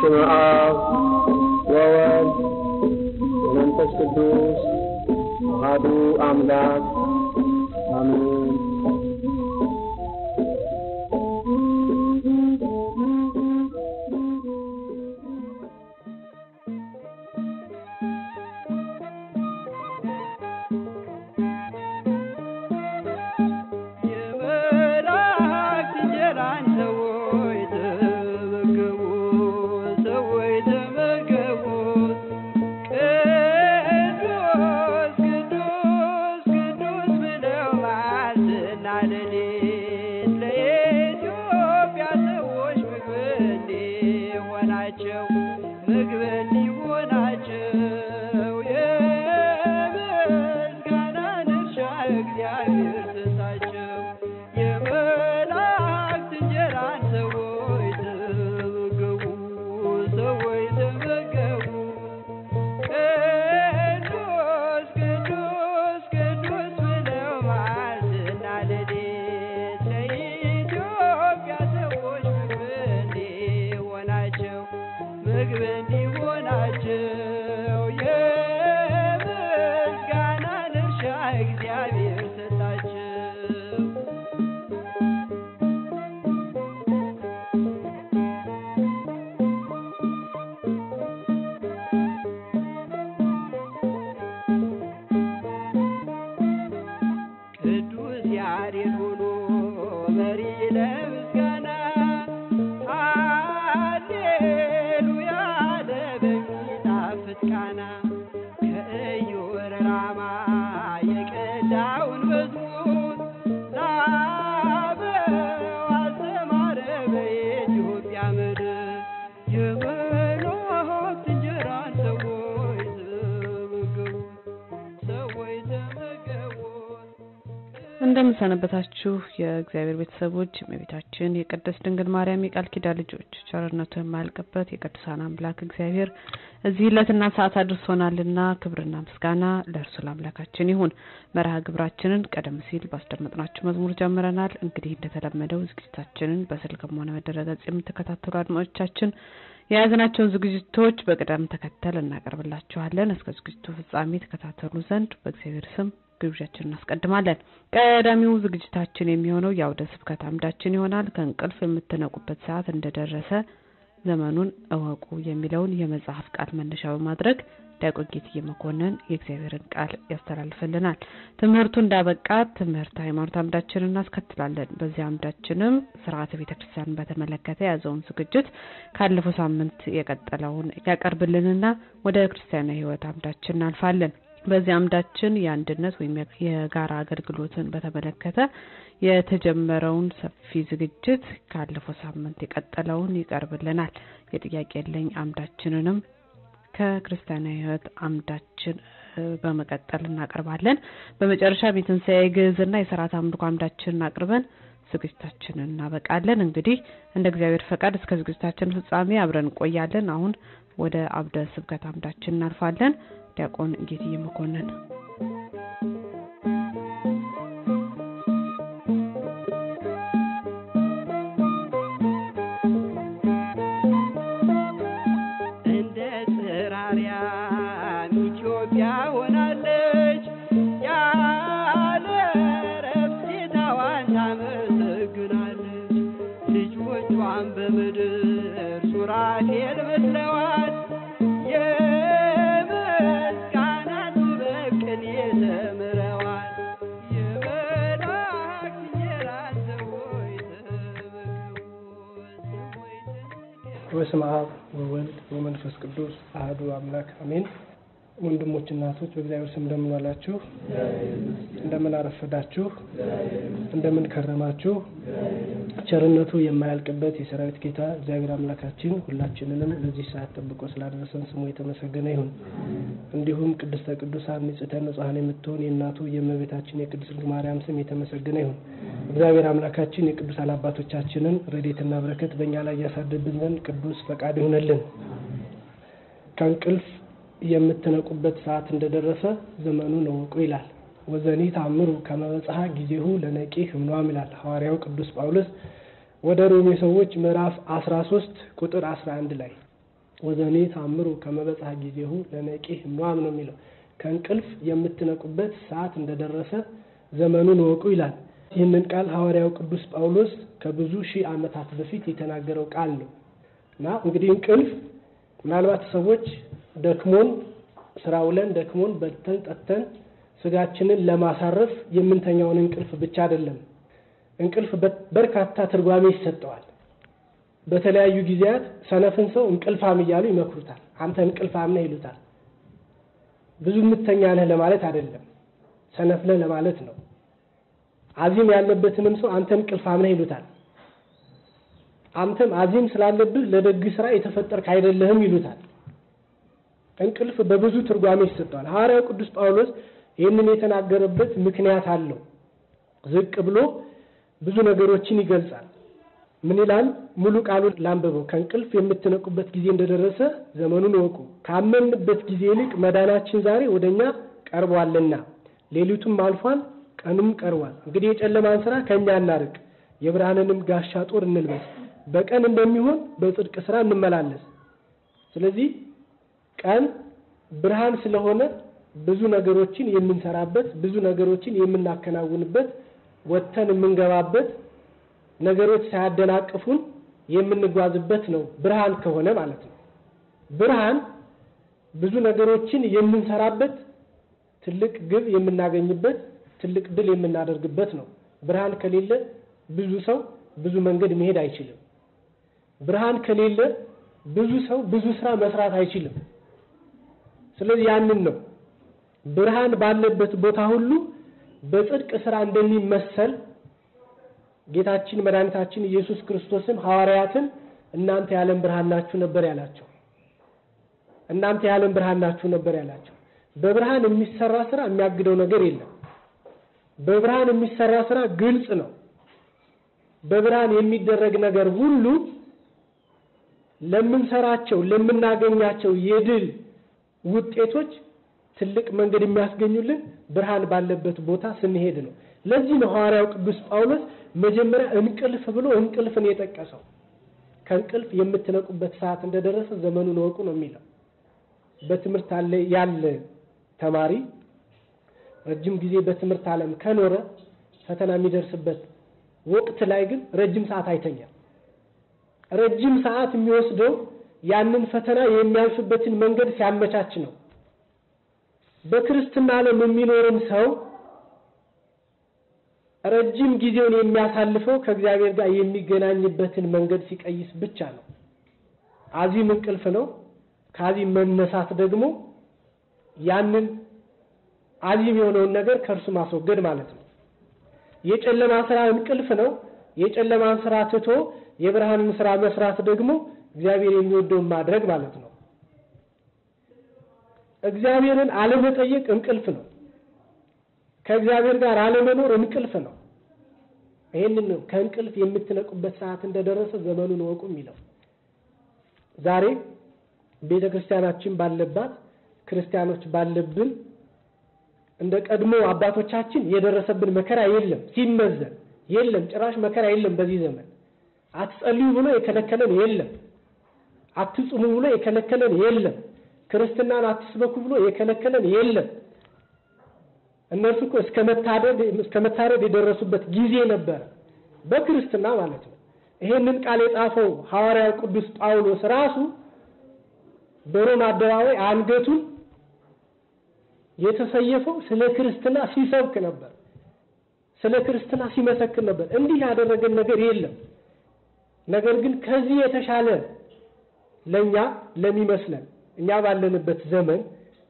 በስመ አብ ወወልድ ወመንፈስ ቅዱስ አሐዱ አምላክ አሜን። እንደምሰነበታችሁ የእግዚአብሔር ቤተሰቦች እመቤታችን የቅድስት ድንግል ማርያም የቃል ኪዳን ልጆች ቸርነቱ የማያልቅበት የቅዱሳን አምላክ እግዚአብሔር እዚህ ዕለትና ሰዓት አድርሶናልና ክብርና ምስጋና ለእርሱ ለአምላካችን ይሁን። መርሃ ግብራችንን ቀደም ሲል ባስደመጥናችሁ መዝሙር ጀምረናል። እንግዲህ እንደተለመደው ዝግጅታችንን በስልክም ሆነ በድረገጽ የምትከታተሉ አድማጮቻችን የያዝናቸውን ዝግጅቶች በቅደም ተከተል እናቀርብላችኋለን። እስከ ዝግጅቱ ፍጻሜ ተከታተሉ ዘንድ በእግዚአብሔር ስም ግብዣችንን እናስቀድማለን። ቀዳሚው ዝግጅታችን የሚሆነው የአውደ ስብከት አምዳችን ይሆናል። ከእንቅልፍ የምትነቁበት ሰዓት እንደደረሰ ዘመኑን እወቁ የሚለውን የመጽሐፍ ቃል መነሻ በማድረግ ዲያቆን ጌትዬ መኮንን የእግዚአብሔርን ቃል ያስተላልፈልናል። ትምህርቱ እንዳበቃ ትምህርት ሃይማኖት አምዳችንን እናስከትላለን። በዚህ አምዳችንም ሥርዓተ ቤተክርስቲያን በተመለከተ ያዘውን ዝግጅት ካለፈው ሳምንት የቀጠለውን ያቀርብልንና ወደ ክርስቲያናዊ ሕይወት አምዳችን እናልፋለን። በዚህ አምዳችን የአንድነት ወይም የጋራ አገልግሎትን በተመለከተ የተጀመረውን ሰፊ ዝግጅት ካለፈው ሳምንት የቀጠለውን ይቀርብልናል። የጥያቄ የለኝ አምዳችንንም ከክርስቲያናዊ ሕይወት አምዳችን በመቀጠል እናቀርባለን። በመጨረሻ የትንሣኤ ግዕዝና የሥርዓተ አምልኮ አምዳችንን አቅርበን ዝግጅታችንን እናበቃለን። እንግዲህ እንደ እግዚአብሔር ፈቃድ እስከ ዝግጅታችን ፍጻሜ አብረን እንቆያለን። አሁን ወደ አውደ ስብከት አምዳችን እናልፋለን። ዲያቆን ጌትዬ መኮንን እንደ ጽራሪያ ኢትዮጵያ ሆናለች ያለ ረፍት ጌታዋን ታመሰግናለች። ልጆቿን በምድር ሱራፌል መስለዋል። በስመ አብ ወወልድ ወመንፈስ ቅዱስ አሐዱ አምላክ አሜን። ወንድሞችና እህቶች በእግዚአብሔር ስም እንደምን ዋላችሁ? እንደምን አረፈዳችሁ? እንደምን ከረማችሁ? ቸርነቱ የማያልቅበት የሰራዊት ጌታ እግዚአብሔር አምላካችን ሁላችንንም ለዚህ ሰዓት ጠብቆ ስላደረሰን ስሙ የተመሰገነ ይሁን። እንዲሁም ቅድስተ ቅዱሳን ንጽሕተ ንጹሐን የምትሆን የእናቱ የእመቤታችን የቅድስት ድንግል ማርያም ስም የተመሰገነ ይሁን። እግዚአብሔር አምላካችን የቅዱሳን አባቶቻችንን ረድኤትና በረከት በእኛ ላይ ያሳድርብን ዘንድ ቅዱስ ፈቃድ ይሁንልን። ከእንቅልፍ የምትነቁበት ሰዓት እንደደረሰ ዘመኑን እወቁ ይላል። ወዘኒ ታምሩ ከመበጽሐ ጊዜሁ ለነቂህ እምኗም ይላል ሐዋርያው ቅዱስ ጳውሎስ ወደ ሮሜ ሰዎች ምዕራፍ 13 ቁጥር 11 ላይ። ወዘኔ ታምሩ ከመበጻ ጊዜሁ ለነቂህ ምኗም ነው የሚለው ከእንቅልፍ የምትነቁበት ሰዓት እንደደረሰ ዘመኑን ወቁ ይላል። ይህንን ቃል ሐዋርያው ቅዱስ ጳውሎስ ከብዙ ሺህ ዓመታት በፊት የተናገረው ቃል ነው እና እንግዲህ እንቅልፍ ምናልባት ሰዎች ደክሞን ስራ ውለን ደክሞን በልተን ጠጥተን ስጋችንን ለማሳረፍ የምንተኛውን እንቅልፍ ብቻ አይደለም። እንቅልፍ በርካታ ትርጓሜ ይሰጠዋል። በተለያዩ ጊዜያት ሰነፍን ሰው እንቅልፋም እያሉ ይመክሩታል። አንተ እንቅልፋም ነህ ይሉታል። ብዙ ምተኛ ነህ ለማለት አይደለም፣ ሰነፍ ነህ ለማለት ነው። አዚም ያለበትንም ሰው አንተ እንቅልፋም ነህ ይሉታል። አንተም አዚም ስላለብህ ለደግ ስራ የተፈጠርክ አይደለህም ይሉታል። እንቅልፍ በብዙ ትርጓሜ ይሰጠዋል። ሐዋርያው ቅዱስ ጳውሎስ ይህንን የተናገረበት ምክንያት አለው። ዝቅ ብሎ ብዙ ነገሮችን ይገልጻል። ምን ይላል? ሙሉ ቃሉን ላንብበው። ከእንቅልፍ የምትነቁበት ጊዜ እንደደረሰ ዘመኑን ወቁ። ካመንበት ጊዜ ይልቅ መዳናችን ዛሬ ወደኛ ቀርቧልና ሌሊቱም አልፏል፣ ቀኑም ቀርቧል። እንግዲህ የጨለማን ስራ ከኛ እናርቅ፣ የብርሃንንም ጋሻ ጦር እንልበስ። በቀን እንደሚሆን በጽድቅ ስራ እንመላለስ። ስለዚህ ቀን ብርሃን ስለሆነ ብዙ ነገሮችን የምንሰራበት፣ ብዙ ነገሮችን የምናከናውንበት፣ ወጥተን የምንገባበት፣ ነገሮች ሳያደናቅፉን የምንጓዝበት ነው ብርሃን ከሆነ ማለት ነው። ብርሃን ብዙ ነገሮችን የምንሰራበት፣ ትልቅ ግብ የምናገኝበት፣ ትልቅ ድል የምናደርግበት ነው። ብርሃን ከሌለ ብዙ ሰው ብዙ መንገድ መሄድ አይችልም። ብርሃን ከሌለ ብዙ ሰው ብዙ ስራ መስራት አይችልም። ስለዚህ ያንን ነው ብርሃን ባለበት ቦታ ሁሉ በጽድቅ ስራ እንደሚመሰል ጌታችን መድኃኒታችን ኢየሱስ ክርስቶስን ሐዋርያትን እናንተ የዓለም ብርሃን ናችሁ ነበር ያላቸው። እናንተ የዓለም ብርሃን ናችሁ ነበር ያላቸው። በብርሃን የሚሰራ ስራ የሚያግደው ነገር የለም። በብርሃን የሚሰራ ስራ ግልጽ ነው። በብርሃን የሚደረግ ነገር ሁሉ ለምንሰራቸው ለምናገኛቸው የድል ውጤቶች ትልቅ መንገድ የሚያስገኙልን ብርሃን ባለበት ቦታ ስንሄድ ነው። ለዚህ ነው ሐዋርያው ቅዱስ ጳውሎስ መጀመሪያ እንቅልፍ ብሎ እንቅልፍን የጠቀሰው። ከእንቅልፍ የምትነቁበት ሰዓት እንደደረሰ ዘመኑን ወቁ ነው የሚለው። በትምህርት ያለ ተማሪ ረጅም ጊዜ በትምህርት ዓለም ከኖረ ፈተና የሚደርስበት ወቅት ላይ ግን ረጅም ሰዓት አይተኛም። ረጅም ሰዓት የሚወስደው ያንን ፈተና የሚያልፍበትን መንገድ ሲያመቻች ነው። በክርስትና ዓለም የሚኖርን ሰው ረጅም ጊዜውን የሚያሳልፈው ከእግዚአብሔር ጋር የሚገናኝበትን መንገድ ሲቀይስ ብቻ ነው። አዚም እንቅልፍ ነው። ከአዚም መነሳት ደግሞ ያንን አዚም የሆነውን ነገር ከእርሱ ማስወገድ ማለት ነው። የጨለማ ስራ እንቅልፍ ነው። የጨለማን ስራ ትቶ የብርሃንን ስራ መስራት ደግሞ እግዚአብሔር የሚወደውን ማድረግ ማለት ነው። እግዚአብሔርን አለመጠየቅ እንቅልፍ ነው። ከእግዚአብሔር ጋር አለመኖር እንቅልፍ ነው። ይሄንን ነው ከእንቅልፍ የምትነቁበት ሰዓት እንደደረሰ ዘመኑን ወቁ የሚለው። ዛሬ ቤተክርስቲያናችን ባለባት ክርስቲያኖች ባለብን እንደ ቀድሞ አባቶቻችን የደረሰብን መከራ የለም። ሲመዘን የለም፣ ጭራሽ መከራ የለም። በዚህ ዘመን አትጸልዩ ብሎ የከለከለን የለም። አትጹሙ ብሎ የከለከለን የለም። ክርስትናን አትስበኩ ብሎ የከለከለን የለም። እነርሱ እኮ እስከ መታረድ የደረሱበት ጊዜ ነበር፣ በክርስትና ማለት ነው። ይሄንን ቃል የጻፈው ሐዋርያው ቅዱስ ጳውሎስ ራሱ በሮም አደባባይ አንገቱን የተሰየፈው ስለ ክርስትና ሲሰብክ ነበር፣ ስለ ክርስትና ሲመሰክር ነበር። እንዲህ ያደረገን ነገር የለም። ነገር ግን ከዚህ የተሻለ ለኛ ለሚመስለን እኛ ባለንበት ዘመን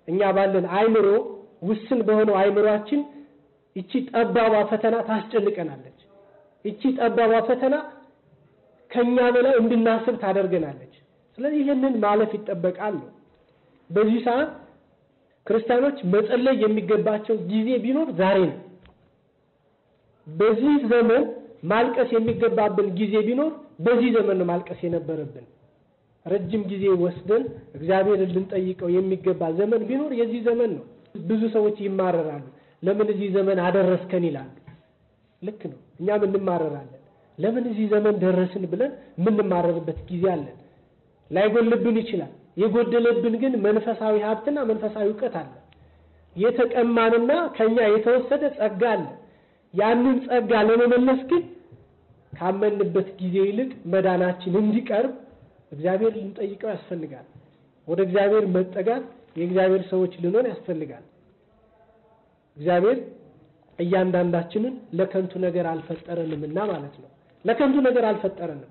እኛ ባለን አይምሮ ውስን በሆነው አይምሮአችን እቺ ጠባባ ፈተና ታስጨንቀናለች። እቺ ጠባባ ፈተና ከኛ በላይ እንድናስብ ታደርገናለች። ስለዚህ ይሄንን ማለፍ ይጠበቃል ነው። በዚህ ሰዓት ክርስቲያኖች መጸለይ የሚገባቸው ጊዜ ቢኖር ዛሬ ነው። በዚህ ዘመን ማልቀስ የሚገባብን ጊዜ ቢኖር በዚህ ዘመን ነው ማልቀስ የነበረብን። ረጅም ጊዜ ወስደን እግዚአብሔርን ልንጠይቀው የሚገባ ዘመን ቢኖር የዚህ ዘመን ነው። ብዙ ሰዎች ይማረራሉ። ለምን እዚህ ዘመን አደረስከን ይላሉ። ልክ ነው። እኛም እንማረራለን። ለምን እዚህ ዘመን ደረስን ብለን የምንማረርበት ጊዜ አለን። ላይጎልብን ይችላል። የጎደለብን ግን መንፈሳዊ ሀብትና መንፈሳዊ ዕውቀት አለ። የተቀማንና ከኛ የተወሰደ ጸጋ አለ። ያንን ጸጋ ለመመለስ ግን ካመንበት ጊዜ ይልቅ መዳናችን እንዲቀርብ እግዚአብሔር ልንጠይቀው ያስፈልጋል። ወደ እግዚአብሔር መጠጋት የእግዚአብሔር ሰዎች ልንሆን ያስፈልጋል። እግዚአብሔር እያንዳንዳችንን ለከንቱ ነገር አልፈጠረንምና ማለት ነው። ለከንቱ ነገር አልፈጠረንም።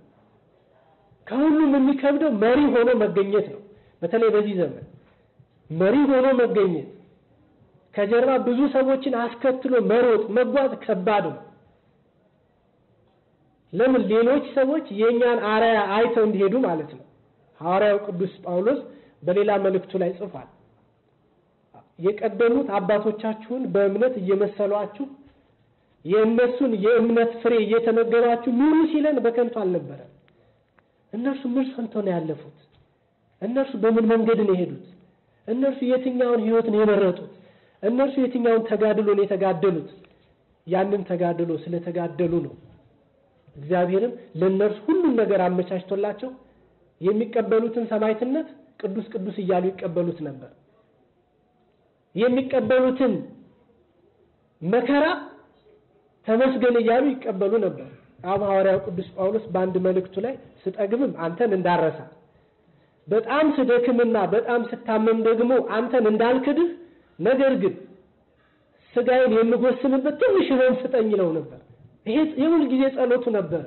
ከሁሉም የሚከብደው መሪ ሆኖ መገኘት ነው። በተለይ በዚህ ዘመን መሪ ሆኖ መገኘት፣ ከጀርባ ብዙ ሰዎችን አስከትሎ መሮጥ መጓዝ ከባድ ነው። ለምን? ሌሎች ሰዎች የኛን አርአያ አይተው እንዲሄዱ ማለት ነው። ሐዋርያው ቅዱስ ጳውሎስ በሌላ መልእክቱ ላይ ጽፏል። የቀደሙት አባቶቻችሁን በእምነት እየመሰሏችሁ የእነሱን የእምነት ፍሬ እየተመገባችሁ ኑሩ ሲለን በከንቱ አልነበረም። እነርሱ ምን ሰንተው ነው ያለፉት? እነርሱ በምን መንገድ ነው የሄዱት? እነርሱ የትኛውን ህይወት ነው የመረጡት? እነርሱ የትኛውን ተጋድሎ ነው የተጋደሉት? ያንን ተጋድሎ ስለተጋደሉ ነው እግዚአብሔርም ለእነርሱ ሁሉን ነገር አመቻችቶላቸው የሚቀበሉትን ሰማዕትነት ቅዱስ ቅዱስ እያሉ ይቀበሉት ነበር። የሚቀበሉትን መከራ ተመስገን እያሉ ይቀበሉ ነበር። ሐዋርያው ቅዱስ ጳውሎስ በአንድ መልእክቱ ላይ ስጠግብም አንተን እንዳረሳ በጣም ስደክምና በጣም ስታመም ደግሞ አንተን እንዳልክድህ ነገር ግን ስጋዬን የምጎስምበት ትንሽ ህመም ስጠኝ ነው ነበር። ይሄ የሁል ጊዜ ጸሎቱ ነበር።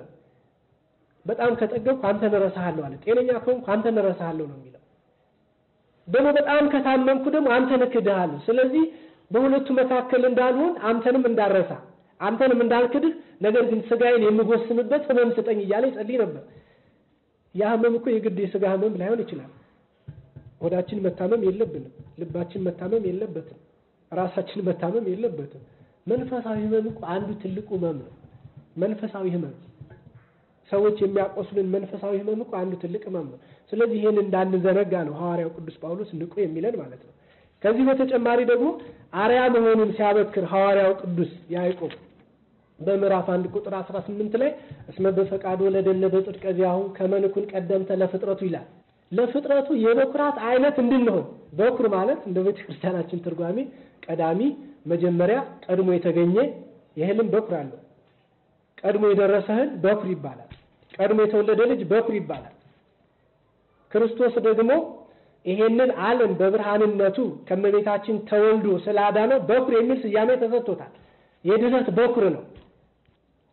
በጣም ከጠገብኩ አንተን እረሳሃለሁ አለ። ጤነኛ ከሆንኩ አንተን እረሳሃለሁ ነው የሚለው። ደግሞ በጣም ከታመምኩ ደግሞ አንተን እክድሃለሁ። ስለዚህ በሁለቱ መካከል እንዳልሆን አንተንም እንዳረሳ አንተንም እንዳልክድህ ነገር ግን ስጋዬን የምጎስምበት ህመም ስጠኝ እያለ ይጸልይ ነበር። ያ ህመም እኮ የግድ የስጋ ህመም ላይሆን ይችላል። ወዳችን መታመም የለብንም፣ ልባችን መታመም የለበትም፣ ራሳችን መታመም የለበትም። መንፈሳዊ ህመም እኮ አንዱ ትልቁ ህመም ነው። መንፈሳዊ ህመም ሰዎች የሚያቆስሉን መንፈሳዊ ህመም እኮ አንዱ ትልቅ ህመም ነው። ስለዚህ ይሄን እንዳንዘነጋ ነው ሐዋርያው ቅዱስ ጳውሎስ ንቁ የሚለን ማለት ነው። ከዚህ በተጨማሪ ደግሞ አርያ መሆኑን ሲያበክር ሐዋርያው ቅዱስ ያዕቆብ በምዕራፍ 1 ቁጥር 18 ላይ እስመ በፈቃዱ ወለደነ በጽድቀ ዚአሁ ከመንኩን ቀደምተ ለፍጥረቱ ይላል። ለፍጥረቱ የበኩራት አይነት እንድንሆን፣ በኩር ማለት እንደ ቤተክርስቲያናችን ትርጓሜ ቀዳሚ፣ መጀመሪያ፣ ቀድሞ የተገኘ የህልም በኩር አለው። ቀድሞ የደረሰ እህል በኩር ይባላል። ቀድሞ የተወለደ ልጅ በኩር ይባላል። ክርስቶስ ደግሞ ይሄንን ዓለም በብርሃንነቱ ከመቤታችን ተወልዶ ስላዳነው በኩር የሚል ስያሜ ተሰጥቶታል። የድነት በኩር ነው።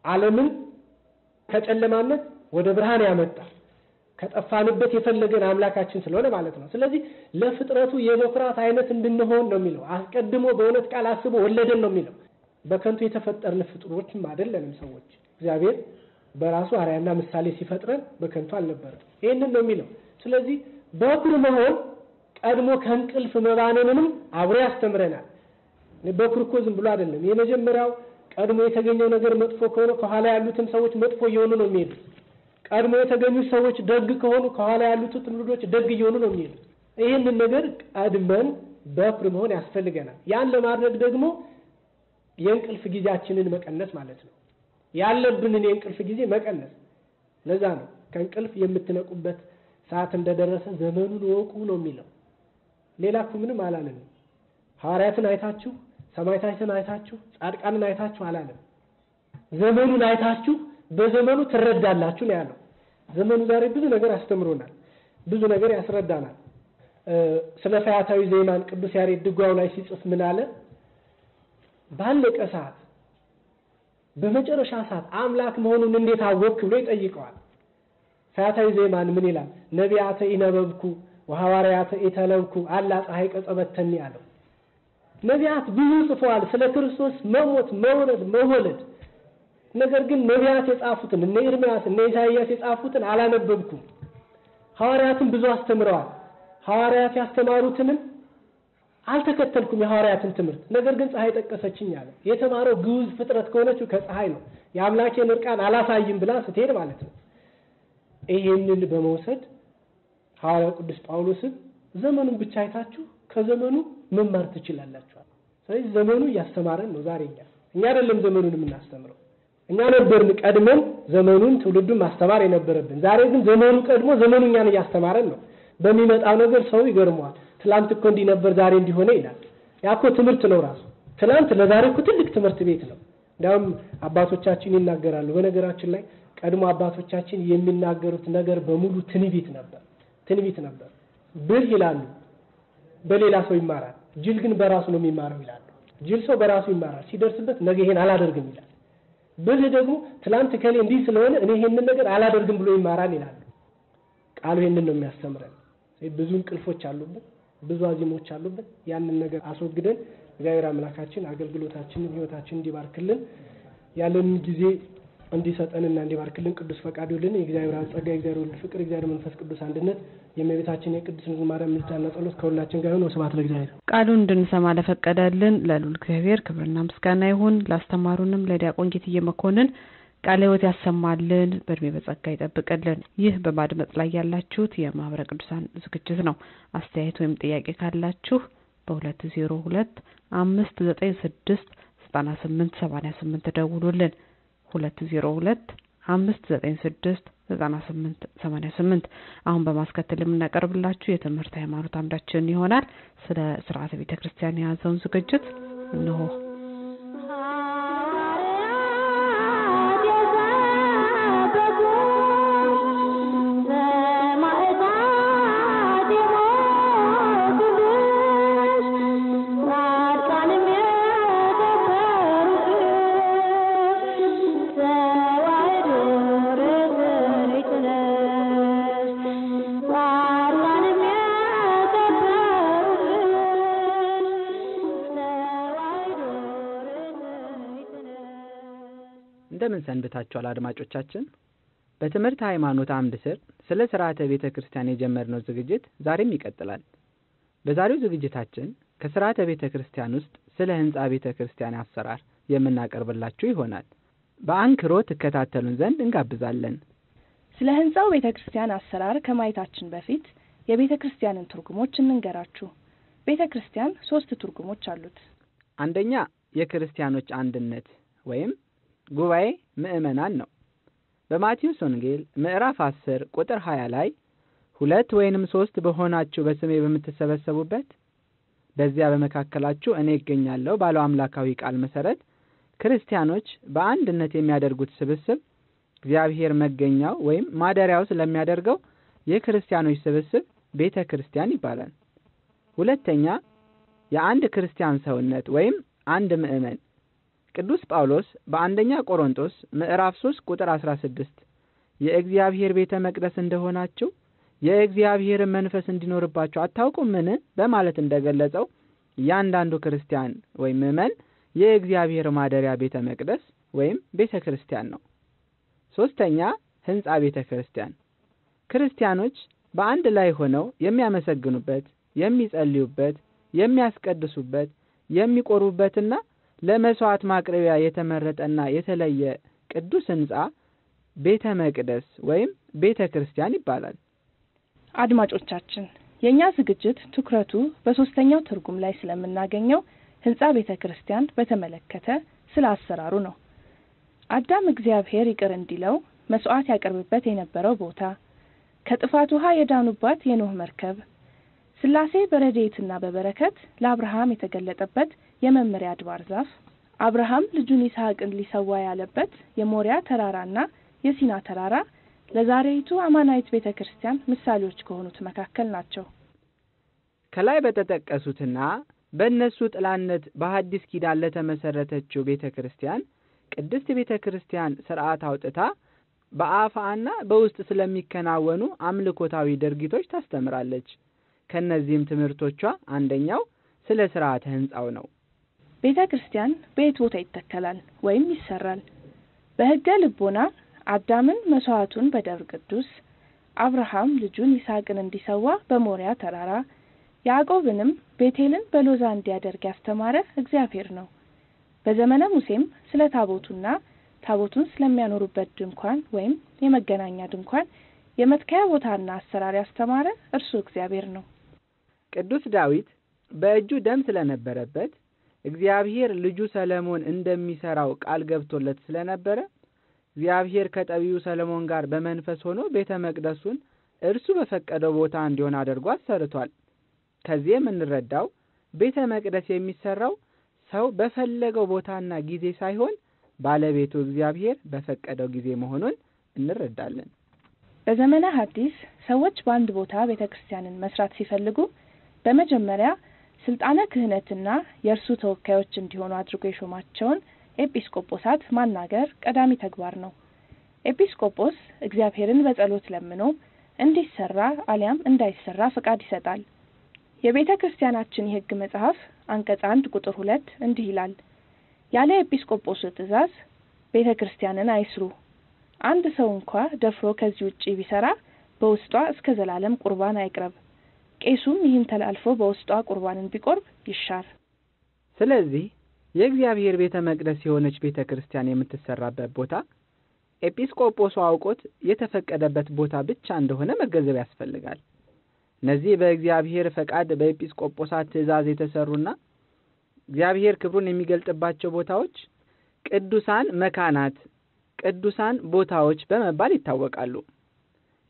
ዓለምን ከጨለማነት ወደ ብርሃን ያመጣ ከጠፋንበት የፈለገን አምላካችን ስለሆነ ማለት ነው። ስለዚህ ለፍጥረቱ የበኩራት አይነት እንድንሆን ነው የሚለው። አስቀድሞ በእውነት ቃል አስቦ ወለደን ነው የሚለው። በከንቱ የተፈጠርን ፍጡሮችም አይደለንም ሰዎች። እግዚአብሔር በራሱ አርአያና ምሳሌ ሲፈጥረን በከንቱ አልነበረም። ይሄንን ነው የሚለው። ስለዚህ በኩር መሆን ቀድሞ ከእንቅልፍ መባነንንም አብሮ ያስተምረናል። በኩር እኮ ዝም ብሎ አይደለም። የመጀመሪያው ቀድሞ የተገኘው ነገር መጥፎ ከሆነ ከኋላ ያሉትን ሰዎች መጥፎ እየሆኑ ነው የሚሄዱት። ቀድሞ የተገኙት ሰዎች ደግ ከሆኑ ከኋላ ያሉት ትውልዶች ደግ እየሆኑ ነው የሚሄዱት። ይሄንን ነገር ቀድመን በኩር መሆን ያስፈልገናል። ያን ለማድረግ ደግሞ የእንቅልፍ ጊዜያችንን መቀነስ ማለት ነው። ያለብንን የእንቅልፍ ጊዜ መቀነስ። ለዛ ነው ከእንቅልፍ የምትነቁበት ሰዓት እንደደረሰ ዘመኑን ወቁ ነው የሚለው። ሌላ እኮ ምንም አላለንም። ሐዋርያትን አይታችሁ፣ ሰማዕታትን አይታችሁ፣ ጻድቃንን አይታችሁ አላለም። ዘመኑን አይታችሁ በዘመኑ ትረዳላችሁ ነው ያለው። ዘመኑ ዛሬ ብዙ ነገር አስተምሮናል፣ ብዙ ነገር ያስረዳናል። ስለ ፈያታዊ ዜማን ቅዱስ ያሬድ ድጓው ላይ ሲጽፍ ምን አለ? ባለቀ ሰዓት በመጨረሻ ሰዓት አምላክ መሆኑን እንዴት አወቅክ ብሎ ይጠይቀዋል። ፈያታዊ ዜማን ምን ይላል? ነቢያተ ኢነበብኩ ወሐዋርያተ ኢተለብኩ አላ ፀሐይ ቀጸበተኒ አለው። ነቢያት ብዙ ጽፈዋል ስለ ክርስቶስ መሞት፣ መውረድ፣ መወለድ። ነገር ግን ነቢያት የጻፉትን እነ ኤርምያስ እነ ኢሳይያስ የጻፉትን አላነበብኩም። ሐዋርያትን ብዙ አስተምረዋል። ሐዋርያት ያስተማሩትንም አልተከተልኩም የሐዋርያትን ትምህርት። ነገር ግን ፀሐይ ጠቀሰችኝ አለ። የተማረው ግዑዝ ፍጥረት ከሆነችው ከፀሐይ ነው። የአምላኬን እርቃን አላሳይም ብላ ስትሄድ ማለት ነው። ይሄንን በመውሰድ ሐዋርያው ቅዱስ ጳውሎስን ዘመኑን ብቻ አይታችሁ ከዘመኑ መማር ትችላላችሁ። ስለዚህ ዘመኑ ያስተማረን ነው። ዛሬ እኛ አይደለም ዘመኑን የምናስተምረው። እኛ ነበርን ቀድመን ዘመኑን ትውልዱን ማስተማር የነበረብን። ዛሬ ግን ዘመኑ ቀድሞ ዘመኑ እኛን እያስተማረን ነው። በሚመጣው ነገር ሰው ይገርመዋል። ትላንት እኮ እንዲህ ነበር ዛሬ እንዲሆነ ይላል። ያኮ ትምህርት ነው ራሱ። ትላንት ለዛሬ እኮ ትልቅ ትምህርት ቤት ነው። እንዳውም አባቶቻችን ይናገራሉ። በነገራችን ላይ ቀድሞ አባቶቻችን የሚናገሩት ነገር በሙሉ ትንቢት ነበር። ብልህ ይላሉ በሌላ ሰው ይማራል፣ ጅል ግን በራሱ ነው የሚማረው ይላሉ። ጅል ሰው በራሱ ይማራል፣ ሲደርስበት ነገ ይሄን አላደርግም ይላል። ብልህ ደግሞ ትላንት ከሌ እንዲህ ስለሆነ እኔ ይሄንን ነገር አላደርግም ብሎ ይማራል ይላሉ። ቃሉ ይሄንን ነው የሚያስተምረን። ብዙ እንቅልፎች አሉብን፣ ብዙ አዚሞች አሉብን። ያንን ነገር አስወግደን እግዚአብሔር አምላካችን አገልግሎታችንን ህይወታችንን እንዲባርክልን ያለን ጊዜ እንዲሰጠንና እንዲባርክልን ቅዱስ ፈቃዱ ይሁን። የእግዚአብሔር ጸጋ፣ የእግዚአብሔር ወልድ ፍቅር፣ የእግዚአብሔር መንፈስ ቅዱስ አንድነት፣ የእመቤታችን የቅድስት ድንግል ማርያም ምልጃና ጸሎት ከሁላችን ጋር ይሁን። ወስብሐት ለእግዚአብሔር። ቃሉን እንድንሰማ ለፈቀደልን ለልዑል እግዚአብሔር ክብርና ምስጋና ይሁን። ላስተማሩንም ለዲያቆን ጌትዬ መኮንን ቃለ ሕይወት ያሰማልን፣ በእድሜ በጸጋ ይጠብቅልን። ይህ በማድመጥ ላይ ያላችሁት የማህበረ ቅዱሳን ዝግጅት ነው። አስተያየት ወይም ጥያቄ ካላችሁ በ202 596 9888 ደውሉልን። 202 596 9888 አሁን በማስከተል የምናቀርብላችሁ የትምህርት ሃይማኖት አምዳችን ይሆናል። ስለ ሥርዓተ ቤተክርስቲያን የያዘውን ዝግጅት እነሆ። እንደምን ሰንብታችኋል አድማጮቻችን? በትምህርት ሃይማኖት አምድ ስር ስለ ሥርዓተ ቤተክርስቲያን የጀመርነው ዝግጅት ዛሬም ይቀጥላል። በዛሬው ዝግጅታችን ከሥርዓተ ቤተክርስቲያን ውስጥ ስለ ሕንጻ ቤተክርስቲያን አሰራር የምናቀርብላችሁ ይሆናል። በአንክሮ ተከታተሉን ዘንድ እንጋብዛለን። ስለ ሕንጻው ቤተክርስቲያን አሰራር ከማየታችን በፊት የቤተክርስቲያንን ትርጉሞች እንንገራችሁ። ቤተክርስቲያን 3 ትርጉሞች አሉት። አንደኛ የክርስቲያኖች አንድነት ወይም ጉባኤ ምእመናን ነው። በማቴዎስ ወንጌል ምዕራፍ 10 ቁጥር 20 ላይ 2 ወይንም 3 በሆናችሁ በስሜ በምትሰበሰቡበት በዚያ በመካከላችሁ እኔ እገኛለሁ ባለው አምላካዊ ቃል መሰረት ክርስቲያኖች በአንድነት የሚያደርጉት ስብስብ እግዚአብሔር መገኛው ወይም ማደሪያው ስለሚያደርገው የክርስቲያኖች ስብስብ ቤተክርስቲያን ይባላል። ሁለተኛ የአንድ ክርስቲያን ሰውነት ወይም አንድ ምእመን ቅዱስ ጳውሎስ በአንደኛ ቆሮንቶስ ምዕራፍ 3 ቁጥር 16 የእግዚአብሔር ቤተ መቅደስ እንደሆናችሁ የእግዚአብሔር መንፈስ እንዲኖርባችሁ አታውቁምን በማለት እንደገለጸው እያንዳንዱ ክርስቲያን ወይም ምእመን የእግዚአብሔር ማደሪያ ቤተ መቅደስ ወይም ቤተ ክርስቲያን ነው። ሶስተኛ ሕንጻ ቤተ ክርስቲያን ክርስቲያኖች በአንድ ላይ ሆነው የሚያመሰግኑበት፣ የሚጸልዩበት፣ የሚያስቀድሱበት፣ የሚቆርቡበትና ለመስዋዕት ማቅረቢያ የተመረጠና የተለየ ቅዱስ ሕንጻ ቤተ መቅደስ ወይም ቤተ ክርስቲያን ይባላል። አድማጮቻችን የኛ ዝግጅት ትኩረቱ በሶስተኛው ትርጉም ላይ ስለምናገኘው ሕንጻ ቤተ ክርስቲያን በተመለከተ ስለ አሰራሩ ነው። አዳም እግዚአብሔር ይቅር እንዲለው መስዋዕት ያቀርብበት የነበረው ቦታ፣ ከጥፋት ውሃ የዳኑባት የኖህ መርከብ፣ ስላሴ በረድኤትና በበረከት ለአብርሃም የተገለጠበት የመመሪያ አድባር ዛፍ፣ አብርሃም ልጁን ይስሐቅን ሊሰዋ ያለበት የሞሪያ ተራራና የሲና ተራራ ለዛሬይቱ አማናዊት ቤተክርስቲያን ምሳሌዎች ከሆኑት መካከል ናቸው። ከላይ በተጠቀሱትና በእነሱ ጥላነት በሐዲስ ኪዳን ለተመሰረተችው ቤተክርስቲያን ቅድስት ቤተክርስቲያን ሥርዓት አውጥታ በአፋና በውስጥ ስለሚከናወኑ አምልኮታዊ ድርጊቶች ታስተምራለች። ከነዚህም ትምህርቶቿ አንደኛው ስለ ሥርዓተ ሕንጻው ነው። ቤተክርስቲያን በየት ቦታ ይተከላል ወይም ይሰራል? በሕገ ልቦና አዳምን መስዋዕቱን በደብረ ቅዱስ፣ አብርሃም ልጁን ይስሐቅን እንዲሰዋ በሞሪያ ተራራ፣ ያዕቆብንም ቤቴልን በሎዛ እንዲያደርግ ያስተማረ እግዚአብሔር ነው። በዘመነ ሙሴም ስለ ታቦቱና ታቦቱን ስለሚያኖሩበት ድንኳን ወይም የመገናኛ ድንኳን የመትከያ ቦታና አሰራር ያስተማረ እርሱ እግዚአብሔር ነው። ቅዱስ ዳዊት በእጁ ደም ስለነበረበት እግዚአብሔር ልጁ ሰለሞን እንደሚሰራው ቃል ገብቶለት ስለነበረ እግዚአብሔር ከጠቢዩ ሰለሞን ጋር በመንፈስ ሆኖ ቤተ መቅደሱን እርሱ በፈቀደው ቦታ እንዲሆን አድርጎ አሰርቷል። ከዚህ የምንረዳው ቤተ መቅደስ የሚሰራው ሰው በፈለገው ቦታና ጊዜ ሳይሆን ባለቤቱ እግዚአብሔር በፈቀደው ጊዜ መሆኑን እንረዳለን። በዘመነ ሐዲስ ሰዎች በአንድ ቦታ ቤተክርስቲያንን መስራት ሲፈልጉ በመጀመሪያ ስልጣነ ክህነትና የእርሱ ተወካዮች እንዲሆኑ አድርጎ የሾማቸውን ኤጲስቆጶሳት ማናገር ቀዳሚ ተግባር ነው። ኤጲስቆጶስ እግዚአብሔርን በጸሎት ለምኖ እንዲሰራ አሊያም እንዳይሰራ ፈቃድ ይሰጣል። የቤተ ክርስቲያናችን የሕግ መጽሐፍ አንቀጽ 1 ቁጥር 2 እንዲህ ይላል፣ ያለ ኤጲስቆጶስ ትእዛዝ ቤተ ክርስቲያንን አይስሩ። አንድ ሰው እንኳ ደፍሮ ከዚህ ውጪ ቢሰራ በውስጧ እስከ ዘላለም ቁርባን አይቅረብ። ቄሱም ይህን ተላልፎ በውስጧ ቁርባንን ቢቆርብ ይሻር። ስለዚህ የእግዚአብሔር ቤተ መቅደስ የሆነች ቤተ ክርስቲያን የምትሰራበት ቦታ ኤጲስቆጶሱ አውቆት የተፈቀደበት ቦታ ብቻ እንደሆነ መገንዘብ ያስፈልጋል። እነዚህ በእግዚአብሔር ፈቃድ በኤጲስቆጶሳት ትእዛዝ የተሰሩና እግዚአብሔር ክብሩን የሚገልጥባቸው ቦታዎች ቅዱሳን መካናት፣ ቅዱሳን ቦታዎች በመባል ይታወቃሉ።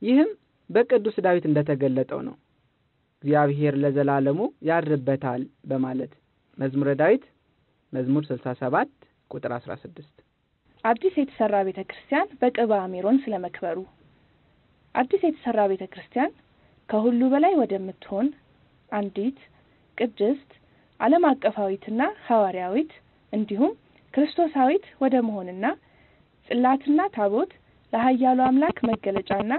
ይህም በቅዱስ ዳዊት እንደተገለጠው ነው። እግዚአብሔር ለዘላለሙ ያድርበታል በማለት መዝሙረ ዳዊት መዝሙር 67 ቁጥር 16። አዲስ የተሰራ ቤተክርስቲያን በቅብአ ሜሮን ስለመክበሩ። አዲስ የተሰራ ቤተክርስቲያን ከሁሉ በላይ ወደምትሆን አንዲት ቅድስት ዓለም አቀፋዊትና ሐዋርያዊት እንዲሁም ክርስቶሳዊት ወደ መሆንና ጽላትና ታቦት ለኃያሉ አምላክ መገለጫና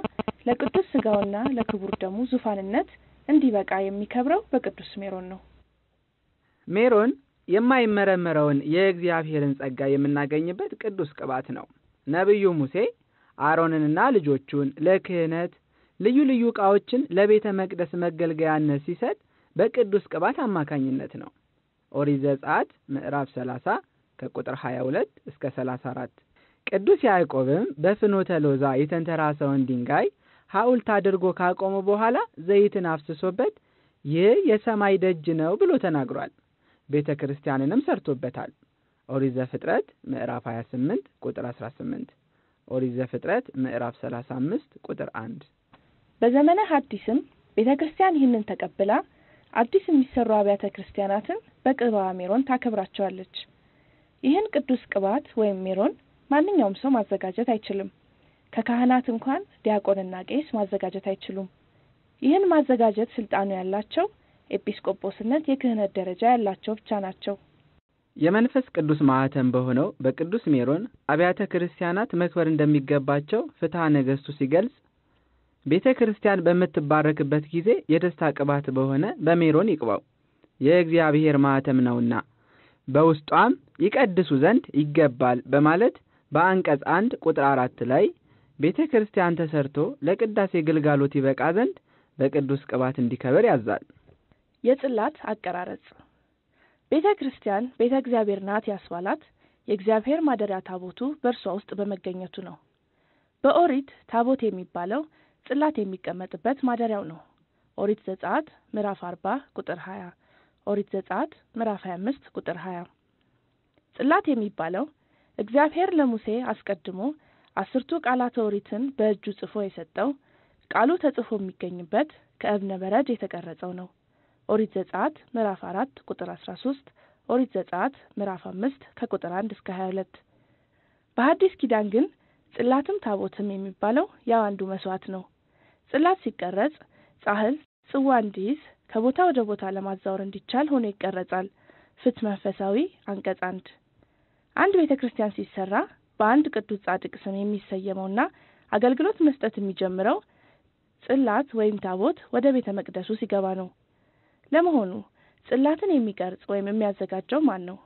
ለቅዱስ ሥጋውና ለክቡር ደሙ ዙፋንነት እንዲበቃ የሚከብረው በቅዱስ ሜሮን ነው። ሜሮን የማይመረመረውን የእግዚአብሔርን ጸጋ የምናገኝበት ቅዱስ ቅባት ነው። ነብዩ ሙሴ አሮንንና ልጆቹን ለክህነት ልዩ ልዩ ዕቃዎችን ለቤተ መቅደስ መገልገያነት ሲሰጥ በቅዱስ ቅባት አማካኝነት ነው። ኦሪት ዘጸአት ምዕራፍ 30 ከቁጥር 22 እስከ 34። ቅዱስ ያዕቆብም በፍኖተ ሎዛ የተንተራሰውን ድንጋይ ሐውልት አድርጎ ካቆመ በኋላ ዘይትን አፍስሶበት ይህ የሰማይ ደጅ ነው ብሎ ተናግሯል። ቤተ ክርስቲያንንም ሰርቶበታል። ኦሪት ዘፍጥረት ምዕራፍ 28 ቁጥር 18፣ ኦሪት ዘፍጥረት ምዕራፍ 35 ቁጥር 1። በዘመነ ሐዲስም ቤተ ክርስቲያን ይህንን ተቀብላ አዲስ የሚሰሩ አብያተ ክርስቲያናትን በቅብአ ሜሮን ታከብራቸዋለች። ይህን ቅዱስ ቅባት ወይም ሜሮን ማንኛውም ሰው ማዘጋጀት አይችልም። ከካህናት እንኳን ዲያቆንና ቄስ ማዘጋጀት አይችሉም። ይህን ማዘጋጀት ስልጣኑ ያላቸው ኤጲስቆጶስነት የክህነት ደረጃ ያላቸው ብቻ ናቸው። የመንፈስ ቅዱስ ማህተም በሆነው በቅዱስ ሜሮን አብያተ ክርስቲያናት መክበር እንደሚገባቸው ፍትሐ ነገሥቱ ሲገልጽ ቤተ ክርስቲያን በምትባረክበት ጊዜ የደስታ ቅባት በሆነ በሜሮን ይቅባው የእግዚአብሔር ማህተም ነውና በውስጧም ይቀድሱ ዘንድ ይገባል በማለት በአንቀጽ 1 ቁጥር 4 ላይ ቤተ ክርስቲያን ተሰርቶ ለቅዳሴ ግልጋሎት ይበቃ ዘንድ በቅዱስ ቅባት እንዲከበር ያዛል። የጽላት አቀራረጽ ቤተ ክርስቲያን ቤተ እግዚአብሔር ናት ያስባላት የእግዚአብሔር ማደሪያ ታቦቱ በእርሷ ውስጥ በመገኘቱ ነው። በኦሪት ታቦት የሚባለው ጽላት የሚቀመጥበት ማደሪያው ነው። ኦሪት ዘጸአት ምዕራፍ 40 ቁጥር 20፣ ኦሪት ዘጸአት ምዕራፍ 25 ቁጥር 20። ጽላት የሚባለው እግዚአብሔር ለሙሴ አስቀድሞ 10ቱ ቃላተ ኦሪትን በእጁ ጽፎ የሰጠው ቃሉ ተጽፎ የሚገኝበት ከእብነ በረድ የተቀረጸው ነው። ኦሪት ዘጸአት ምዕራፍ 4 ቁጥር 13፣ ኦሪት ዘጸአት ምዕራፍ 5 ከቁጥር 1 እስከ 22። በሐዲስ ኪዳን ግን ጽላትም ታቦትም የሚባለው ያው አንዱ መስዋዕት ነው። ጽላት ሲቀረጽ ጻሕል ጽዋ እንዲይዝ ከቦታ ወደ ቦታ ለማዛወር እንዲቻል ሆኖ ይቀረጻል። ፍትሕ መንፈሳዊ አንቀጽ 1። አንድ ቤተክርስቲያን ሲሰራ በአንድ ቅዱስ ጻድቅ ስም የሚሰየመውና አገልግሎት መስጠት የሚጀምረው ጽላት ወይም ታቦት ወደ ቤተ መቅደሱ ሲገባ ነው። ለመሆኑ ጽላትን የሚቀርጽ ወይም የሚያዘጋጀው ማን ነው?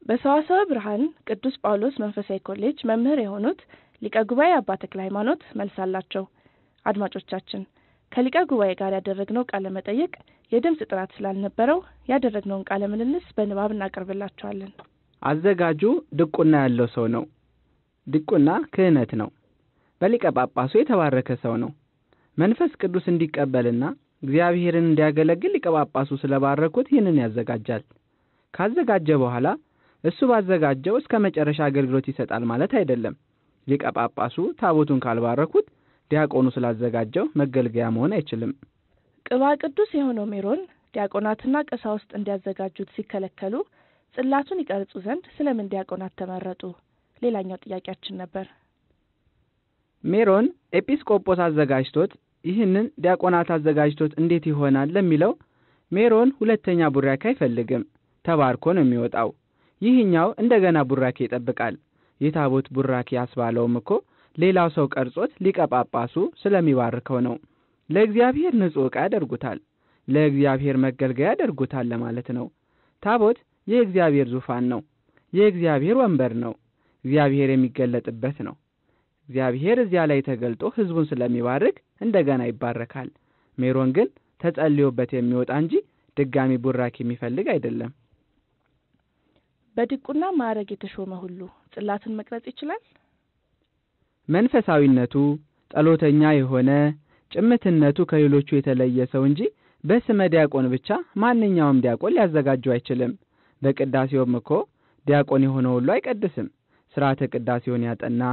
በሰዋስወ ብርሃን ቅዱስ ጳውሎስ መንፈሳዊ ኮሌጅ መምህር የሆኑት ሊቀ ጉባኤ አባ ተክለ ሃይማኖት መልስ አላቸው። አድማጮቻችን ከሊቀ ጉባኤ ጋር ያደረግነው ቃለ መጠይቅ የድምጽ ጥራት ስላልነበረው ያደረግነውን ቃለ ምልልስ በንባብ እናቀርብላችኋለን። አዘጋጁ ድቁና ያለው ሰው ነው። ድቁና ክህነት ነው። በሊቀ ጳጳሱ የተባረከ ሰው ነው። መንፈስ ቅዱስ እንዲቀበልና እግዚአብሔርን እንዲያገለግል ሊቀ ጳጳሱ ስለባረኩት ይህንን ያዘጋጃል። ካዘጋጀ በኋላ እሱ ባዘጋጀው እስከ መጨረሻ አገልግሎት ይሰጣል ማለት አይደለም። ሊቀ ጳጳሱ ታቦቱን ካልባረኩት ዲያቆኑ ስላዘጋጀው መገልገያ መሆን አይችልም። ቅባ ቅዱስ የሆነው ሜሮን ዲያቆናትና ቀሳውስት እንዲያዘጋጁት ሲከለከሉ ጽላቱን ይቀርጹ ዘንድ ስለምን ዲያቆናት ተመረጡ? ሌላኛው ጥያቄያችን ነበር። ሜሮን ኤጲስቆጶስ አዘጋጅቶት ይህንን ዲያቆናት አዘጋጅቶት እንዴት ይሆናል ለሚለው ሜሮን ሁለተኛ ቡራኬ አይፈልግም። ተባርኮ ነው የሚወጣው። ይህኛው እንደገና ቡራኬ ይጠብቃል። የታቦት ቡራኬ ያስባለውም እኮ ሌላው ሰው ቀርጾት ሊቀ ጳጳሱ ስለሚባርከው ነው። ለእግዚአብሔር ንጹሕ ዕቃ ያደርጉታል፣ ለእግዚአብሔር መገልገያ ያደርጉታል ለማለት ነው። ታቦት የእግዚአብሔር ዙፋን ነው፣ የእግዚአብሔር ወንበር ነው፣ እግዚአብሔር የሚገለጥበት ነው። እግዚአብሔር እዚያ ላይ ተገልጦ ሕዝቡን ስለሚባርክ እንደገና ይባረካል። ሜሮን ግን ተጸልዮበት የሚወጣ እንጂ ድጋሚ ቡራኬ የሚፈልግ አይደለም። በዲቁና ማዕረግ የተሾመ ሁሉ ጽላትን መቅረጽ ይችላል? መንፈሳዊነቱ ጸሎተኛ የሆነ ጭምትነቱ ከሌሎቹ የተለየ ሰው እንጂ በስመ ዲያቆን ብቻ ማንኛውም ዲያቆን ሊያዘጋጀው አይችልም። በቅዳሴውም እኮ ዲያቆን የሆነ ሁሉ አይቀድስም። ሥርዓተ ቅዳሴውን ያጠና፣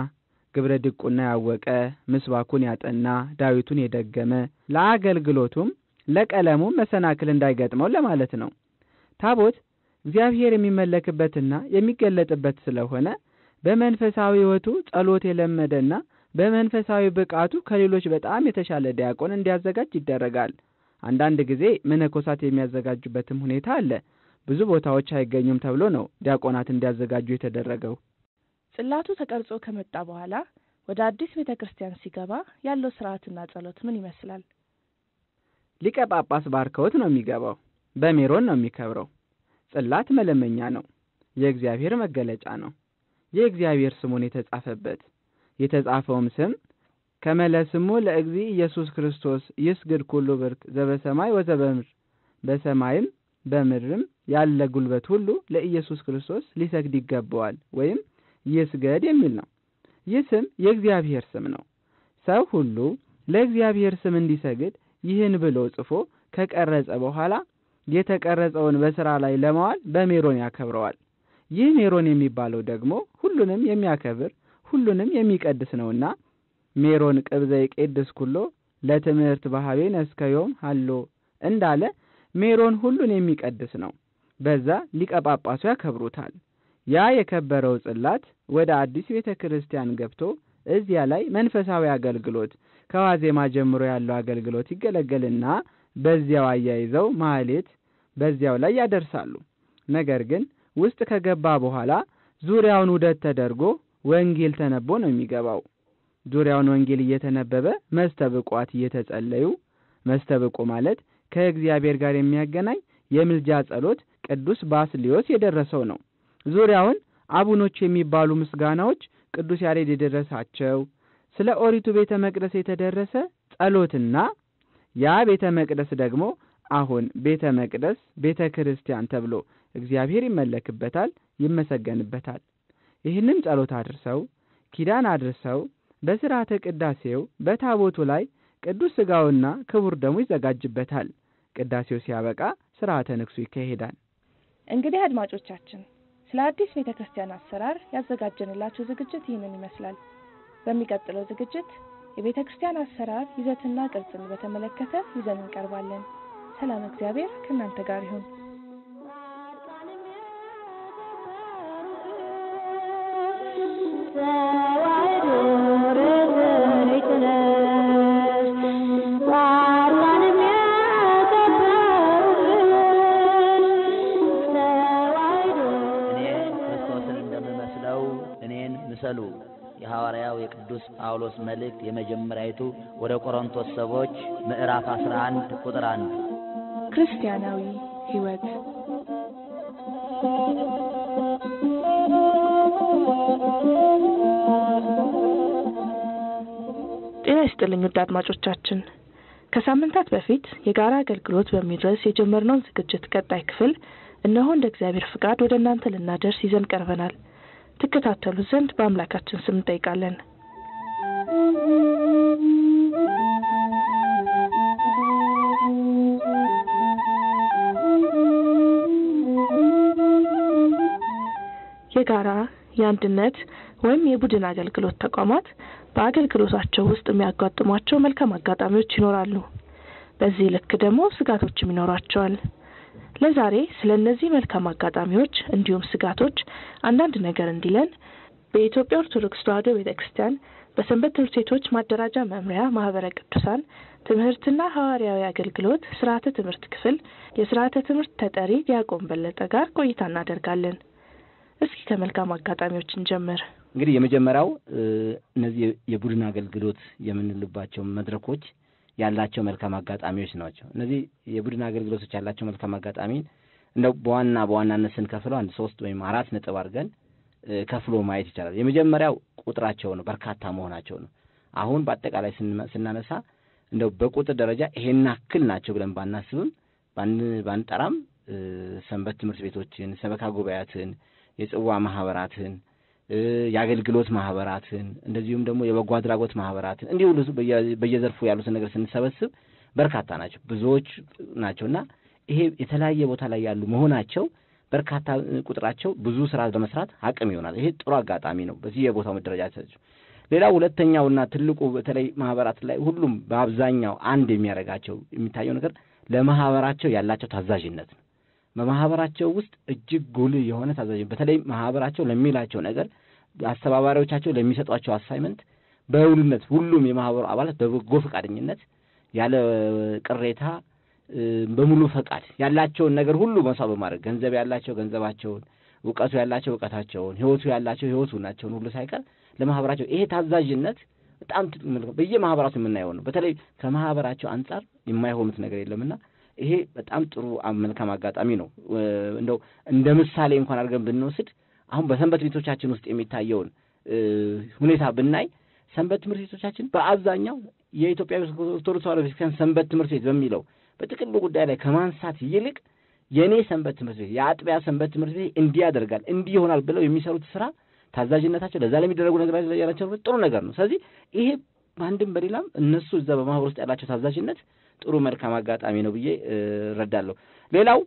ግብረ ዲቁና ያወቀ፣ ምስባኩን ያጠና፣ ዳዊቱን የደገመ ለአገልግሎቱም ለቀለሙም መሰናክል እንዳይገጥመው ለማለት ነው። ታቦት እግዚአብሔር የሚመለክበትና የሚገለጥበት ስለሆነ በመንፈሳዊ ሕይወቱ ጸሎት የለመደና በመንፈሳዊ ብቃቱ ከሌሎች በጣም የተሻለ ዲያቆን እንዲያዘጋጅ ይደረጋል። አንዳንድ ጊዜ መነኮሳት የሚያዘጋጁበትም ሁኔታ አለ። ብዙ ቦታዎች አይገኙም ተብሎ ነው ዲያቆናት እንዲያዘጋጁ የተደረገው። ጽላቱ ተቀርጾ ከመጣ በኋላ ወደ አዲስ ቤተክርስቲያን ሲገባ ያለው ሥርዓትና ጸሎት ምን ይመስላል? ሊቀ ጳጳስ ባርከውት ነው የሚገባው። በሜሮን ነው የሚከብረው። ጽላት መለመኛ ነው፣ የእግዚአብሔር መገለጫ ነው። የእግዚአብሔር ስሙን የተጻፈውም ስም ከመለስሙ ለእግዚ ኢየሱስ ክርስቶስ ይስግድ ኩሉ ብርክ ዘበሰማይ ወዘበምድር፣ በሰማይም በምድርም ያለ ጉልበት ሁሉ ለኢየሱስ ክርስቶስ ሊሰግድ ይገባዋል ወይም ይስገድ የሚል ነው። ይህ ስም የእግዚአብሔር ስም ነው። ሰው ሁሉ ለእግዚአብሔር ስም እንዲሰግድ ይህን ብሎ ጽፎ ከቀረጸ በኋላ የተቀረጸውን በሥራ ላይ ለማዋል በሜሮን ያከብረዋል። ይህ ሜሮን የሚባለው ደግሞ ሁሉንም የሚያከብር ሁሉንም የሚቀድስ ነውና ሜሮን ቅብዘ ይቄድስ ኩሎ ለትምህርት ባህቤ ነስከዮም ሃሎ እንዳለ ሜሮን ሁሉን የሚቀድስ ነው። በዛ ሊቀ ጳጳሱ ያከብሩታል። ያ የከበረው ጽላት ወደ አዲስ ቤተክርስቲያን ገብቶ እዚያ ላይ መንፈሳዊ አገልግሎት ከዋዜማ ጀምሮ ያለው አገልግሎት ይገለገልና በዚያው አያይዘው ማህሌት በዚያው ላይ ያደርሳሉ። ነገር ግን ውስጥ ከገባ በኋላ ዙሪያውን ውደት ተደርጎ ወንጌል ተነቦ ነው የሚገባው። ዙሪያውን ወንጌል እየተነበበ መስተብቋት እየተጸለዩ፣ መስተብቁ ማለት ከእግዚአብሔር ጋር የሚያገናኝ የምልጃ ጸሎት ቅዱስ ባስልዮስ የደረሰው ነው። ዙሪያውን አቡኖች የሚባሉ ምስጋናዎች ቅዱስ ያሬድ የደረሳቸው፣ ስለ ኦሪቱ ቤተ መቅደስ የተደረሰ ጸሎትና ያ ቤተ መቅደስ ደግሞ አሁን ቤተ መቅደስ ቤተ ክርስቲያን ተብሎ እግዚአብሔር ይመለክበታል፣ ይመሰገንበታል። ይህንን ጸሎት አድርሰው ኪዳን አድርሰው በሥርዓተ ቅዳሴው በታቦቱ ላይ ቅዱስ ሥጋውና ክቡር ደሙ ይዘጋጅበታል። ቅዳሴው ሲያበቃ ሥርዓተ ንግሡ ይካሄዳል። እንግዲህ አድማጮቻችን ስለ አዲስ ቤተክርስቲያን አሰራር ያዘጋጀንላችሁ ዝግጅት ይህንን ይመስላል። በሚቀጥለው ዝግጅት የቤተክርስቲያን አሰራር ይዘትና ቅርጽን በተመለከተ ይዘን እንቀርባለን። ሰላም እግዚአብሔር ከእናንተ ጋር ይሁን። የሐዋርያው የቅዱስ ጳውሎስ መልእክት የመጀመሪያይቱ ወደ ቆሮንቶስ ሰዎች ምዕራፍ 11 ቁጥር 1 ክርስቲያናዊ ሕይወት። ጤና ይስጥልኝ ውድ አድማጮቻችን፣ ከሳምንታት በፊት የጋራ አገልግሎት በሚል ርዕስ የጀመርነውን ዝግጅት ቀጣይ ክፍል እነሆ እንደ እግዚአብሔር ፍቃድ ወደ እናንተ ልናደርስ ይዘን ቀርበናል። ትከታተሉ ዘንድ በአምላካችን ስም እንጠይቃለን። የጋራ የአንድነት ወይም የቡድን አገልግሎት ተቋማት በአገልግሎታቸው ውስጥ የሚያጋጥሟቸው መልካም አጋጣሚዎች ይኖራሉ። በዚህ ልክ ደግሞ ስጋቶችም ይኖራቸዋል። ለዛሬ ስለነዚህ መልካም አጋጣሚዎች እንዲሁም ስጋቶች አንዳንድ ነገር እንዲለን በኢትዮጵያ ኦርቶዶክስ ተዋሕዶ ቤተክርስቲያን በሰንበት ትምህርት ቤቶች ማደራጃ መምሪያ ማህበረ ቅዱሳን ትምህርትና ሐዋርያዊ አገልግሎት ስርዓተ ትምህርት ክፍል የስርዓተ ትምህርት ተጠሪ ዲያቆን በለጠ ጋር ቆይታ እናደርጋለን። እስኪ ከመልካም አጋጣሚዎች እንጀምር። እንግዲህ የመጀመሪያው እነዚህ የቡድን አገልግሎት የምንልባቸው መድረኮች ያላቸው መልካም አጋጣሚዎች ናቸው። እነዚህ የቡድን አገልግሎቶች ያላቸው መልካም አጋጣሚ እንደው በዋናነት ስንከፍለው 3 ወይም 4 ነጥብ አድርገን ከፍሎ ማየት ይቻላል። የመጀመሪያው ቁጥራቸው ነው፣ በርካታ መሆናቸው ነው። አሁን በአጠቃላይ ስናነሳ እንደው በቁጥር ደረጃ ይሄን ያክል ናቸው ብለን ባናስብም ባንጠራም ሰንበት ትምህርት ቤቶችን፣ ሰበካ ጉባኤያትን፣ የጽዋ ማህበራትን፣ የአገልግሎት ማህበራትን እንደዚሁም ደግሞ የበጎ አድራጎት ማህበራትን እንዲሁ በየዘርፉ ያሉትን ነገር ስንሰበስብ በርካታ ናቸው፣ ብዙዎች ናቸውና ይሄ የተለያየ ቦታ ላይ ያሉ መሆናቸው በርካታ ቁጥራቸው ብዙ ስራ ለመስራት አቅም ይሆናል። ይሄ ጥሩ አጋጣሚ ነው በዚህ የቦታው መደረጃቸው። ሌላው ሁለተኛውና ትልቁ በተለይ ማህበራት ላይ ሁሉም በአብዛኛው አንድ የሚያደርጋቸው የሚታየው ነገር ለማህበራቸው ያላቸው ታዛዥነት ነው። በማህበራቸው ውስጥ እጅግ ጉልህ የሆነ ታዛዥነት፣ በተለይ ማህበራቸው ለሚላቸው ነገር አስተባባሪዎቻቸው ለሚሰጧቸው አሳይመንት በሁሉነት ሁሉም የማህበሩ አባላት በበጎ ፈቃደኝነት ያለ ቅሬታ በሙሉ ፈቃድ ያላቸውን ነገር ሁሉ መስዋዕት በማድረግ ገንዘብ ያላቸው ገንዘባቸውን፣ ዕውቀቱ ያላቸው ዕውቀታቸውን፣ ህይወቱ ያላቸው ህይወቱናቸውን ሁሉ ሳይቀር ለማህበራቸው ይሄ ታዛዥነት በጣም በየማህበራቱ የምናየው ነው። በተለይ ከማህበራቸው አንጻር የማይሆኑት ነገር የለምና ይሄ በጣም ጥሩ መልካም አጋጣሚ ነው። እንደው እንደ ምሳሌ እንኳን አድርገን ብንወስድ አሁን በሰንበት ቤቶቻችን ውስጥ የሚታየውን ሁኔታ ብናይ ሰንበት ትምህርት ቤቶቻችን በአብዛኛው የኢትዮጵያ ኦርቶዶክስ ተዋሕዶ ቤተክርስቲያን ሰንበት ትምህርት ቤት በሚለው በጥቅሉ ጉዳይ ላይ ከማንሳት ይልቅ የኔ ሰንበት ትምህርት ቤት የአጥቢያ ሰንበት ትምህርት ቤት እንዲያደርጋል እንዲህ ይሆናል ብለው የሚሰሩት ስራ ታዛዥነታቸው ለዛ ለሚደረጉ ነገር ያላቸው ጥሩ ነገር ነው። ስለዚህ ይሄ አንድም በሌላም እነሱ እዛ በማህበር ውስጥ ያላቸው ታዛዥነት ጥሩ መልካም አጋጣሚ ነው ብዬ እረዳለሁ። ሌላው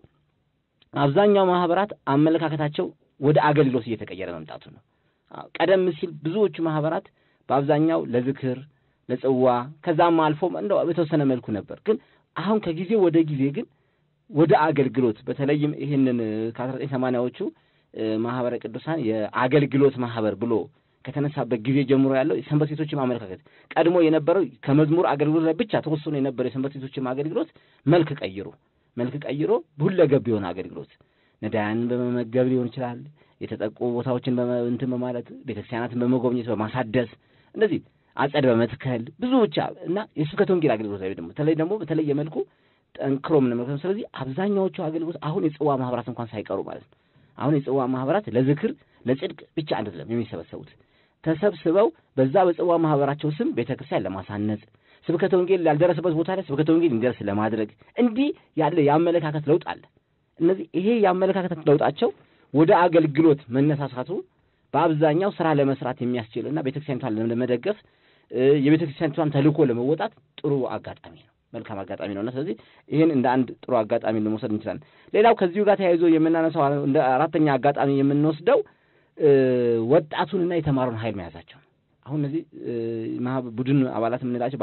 አብዛኛው ማህበራት አመለካከታቸው ወደ አገልግሎት እየተቀየረ መምጣቱ ነው። ቀደም ሲል ብዙዎቹ ማህበራት በአብዛኛው ለዝክር፣ ለጽዋ ከዛም አልፎም እንደው በተወሰነ መልኩ ነበር። ግን አሁን ከጊዜ ወደ ጊዜ ግን ወደ አገልግሎት በተለይም ይሄንን ከ1980ዎቹ ማህበረ ቅዱሳን የአገልግሎት ማህበር ብሎ ከተነሳበት ጊዜ ጀምሮ ያለው የሰንበት ቤቶችም አመለካከት ቀድሞ የነበረው ከመዝሙር አገልግሎት ላይ ብቻ ተወስኖ የነበረው የሰንበት ቤቶችም አገልግሎት መልክ ቀይሮ ሁለገብ የሆነ አገልግሎት ነዳያንን በመመገብ ሊሆን ይችላል፣ የተጠቁ ቦታዎችን በማለት ቤተክርስቲያናትን በመጎብኘት በማሳደስ እንደዚህ አጸድ በመትከል ብዙ ብቻ እና የስብከተ ወንጌል አገልግሎት ላይ ደግሞ በተለየ መልኩ ጠንክሮ ምን ነው። ስለዚህ አብዛኛዎቹ አገልግሎት አሁን የጽዋ ማህበራት እንኳን ሳይቀሩ ማለት ነው። አሁን የጽዋ ማህበራት ለዝክር ለጽድቅ ብቻ አይደለም የሚሰበሰቡት፣ ተሰብስበው በዛ በጽዋ ማህበራቸው ስም ቤተክርስቲያን ለማሳነጽ ስብከተ ወንጌል ያልደረሰበት ቦታ ላይ ስብከተ ወንጌል እንዲደርስ ለማድረግ እንዲህ ያለ የአመለካከት ለውጥ አለ። እነዚህ ይሄ የአመለካከት ለውጣቸው ወደ አገልግሎት መነሳሳቱ በአብዛኛው ስራ ለመስራት የሚያስችልና ቤተክርስቲያኗን ለመደገፍ የቤተክርስቲያኗን ተልእኮ ለመወጣት ጥሩ አጋጣሚ ነው፣ መልካም አጋጣሚ ነውና ስለዚህ ይሄን እንደ አንድ ጥሩ አጋጣሚ ለመውሰድ እንችላለን። ሌላው ከዚሁ ጋር ተያይዞ የምናነሳው እንደ አራተኛ አጋጣሚ የምንወስደው ወጣቱንና የተማረውን ኃይል መያዛቸው። አሁን እነዚህ ቡድን አባላት የምንላቸው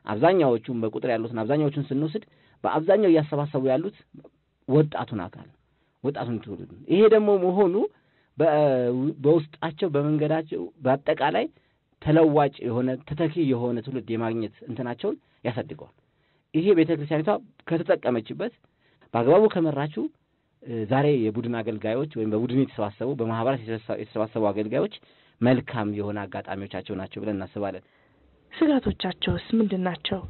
አብዛኛዎቹን በቁጥር ያሉትን አብዛኛዎቹን ስንወስድ በአብዛኛው እያሰባሰቡ ያሉት ወጣቱን አካል ወጣቱን ትውልድ። ይሄ ደግሞ መሆኑ በውስጣቸው በመንገዳቸው በአጠቃላይ ተለዋጭ የሆነ ተተኪ የሆነ ትውልድ የማግኘት እንትናቸውን ያሳድገዋል። ይሄ ቤተክርስቲያኒቷ ከተጠቀመችበት በአግባቡ ከመራችው ዛሬ የቡድን አገልጋዮች ወይም በቡድን የተሰባሰቡ በማህበራት የተሰባሰቡ አገልጋዮች መልካም የሆነ አጋጣሚዎቻቸው ናቸው ብለን እናስባለን። ስጋቶቻቸውስ ምንድን ናቸው?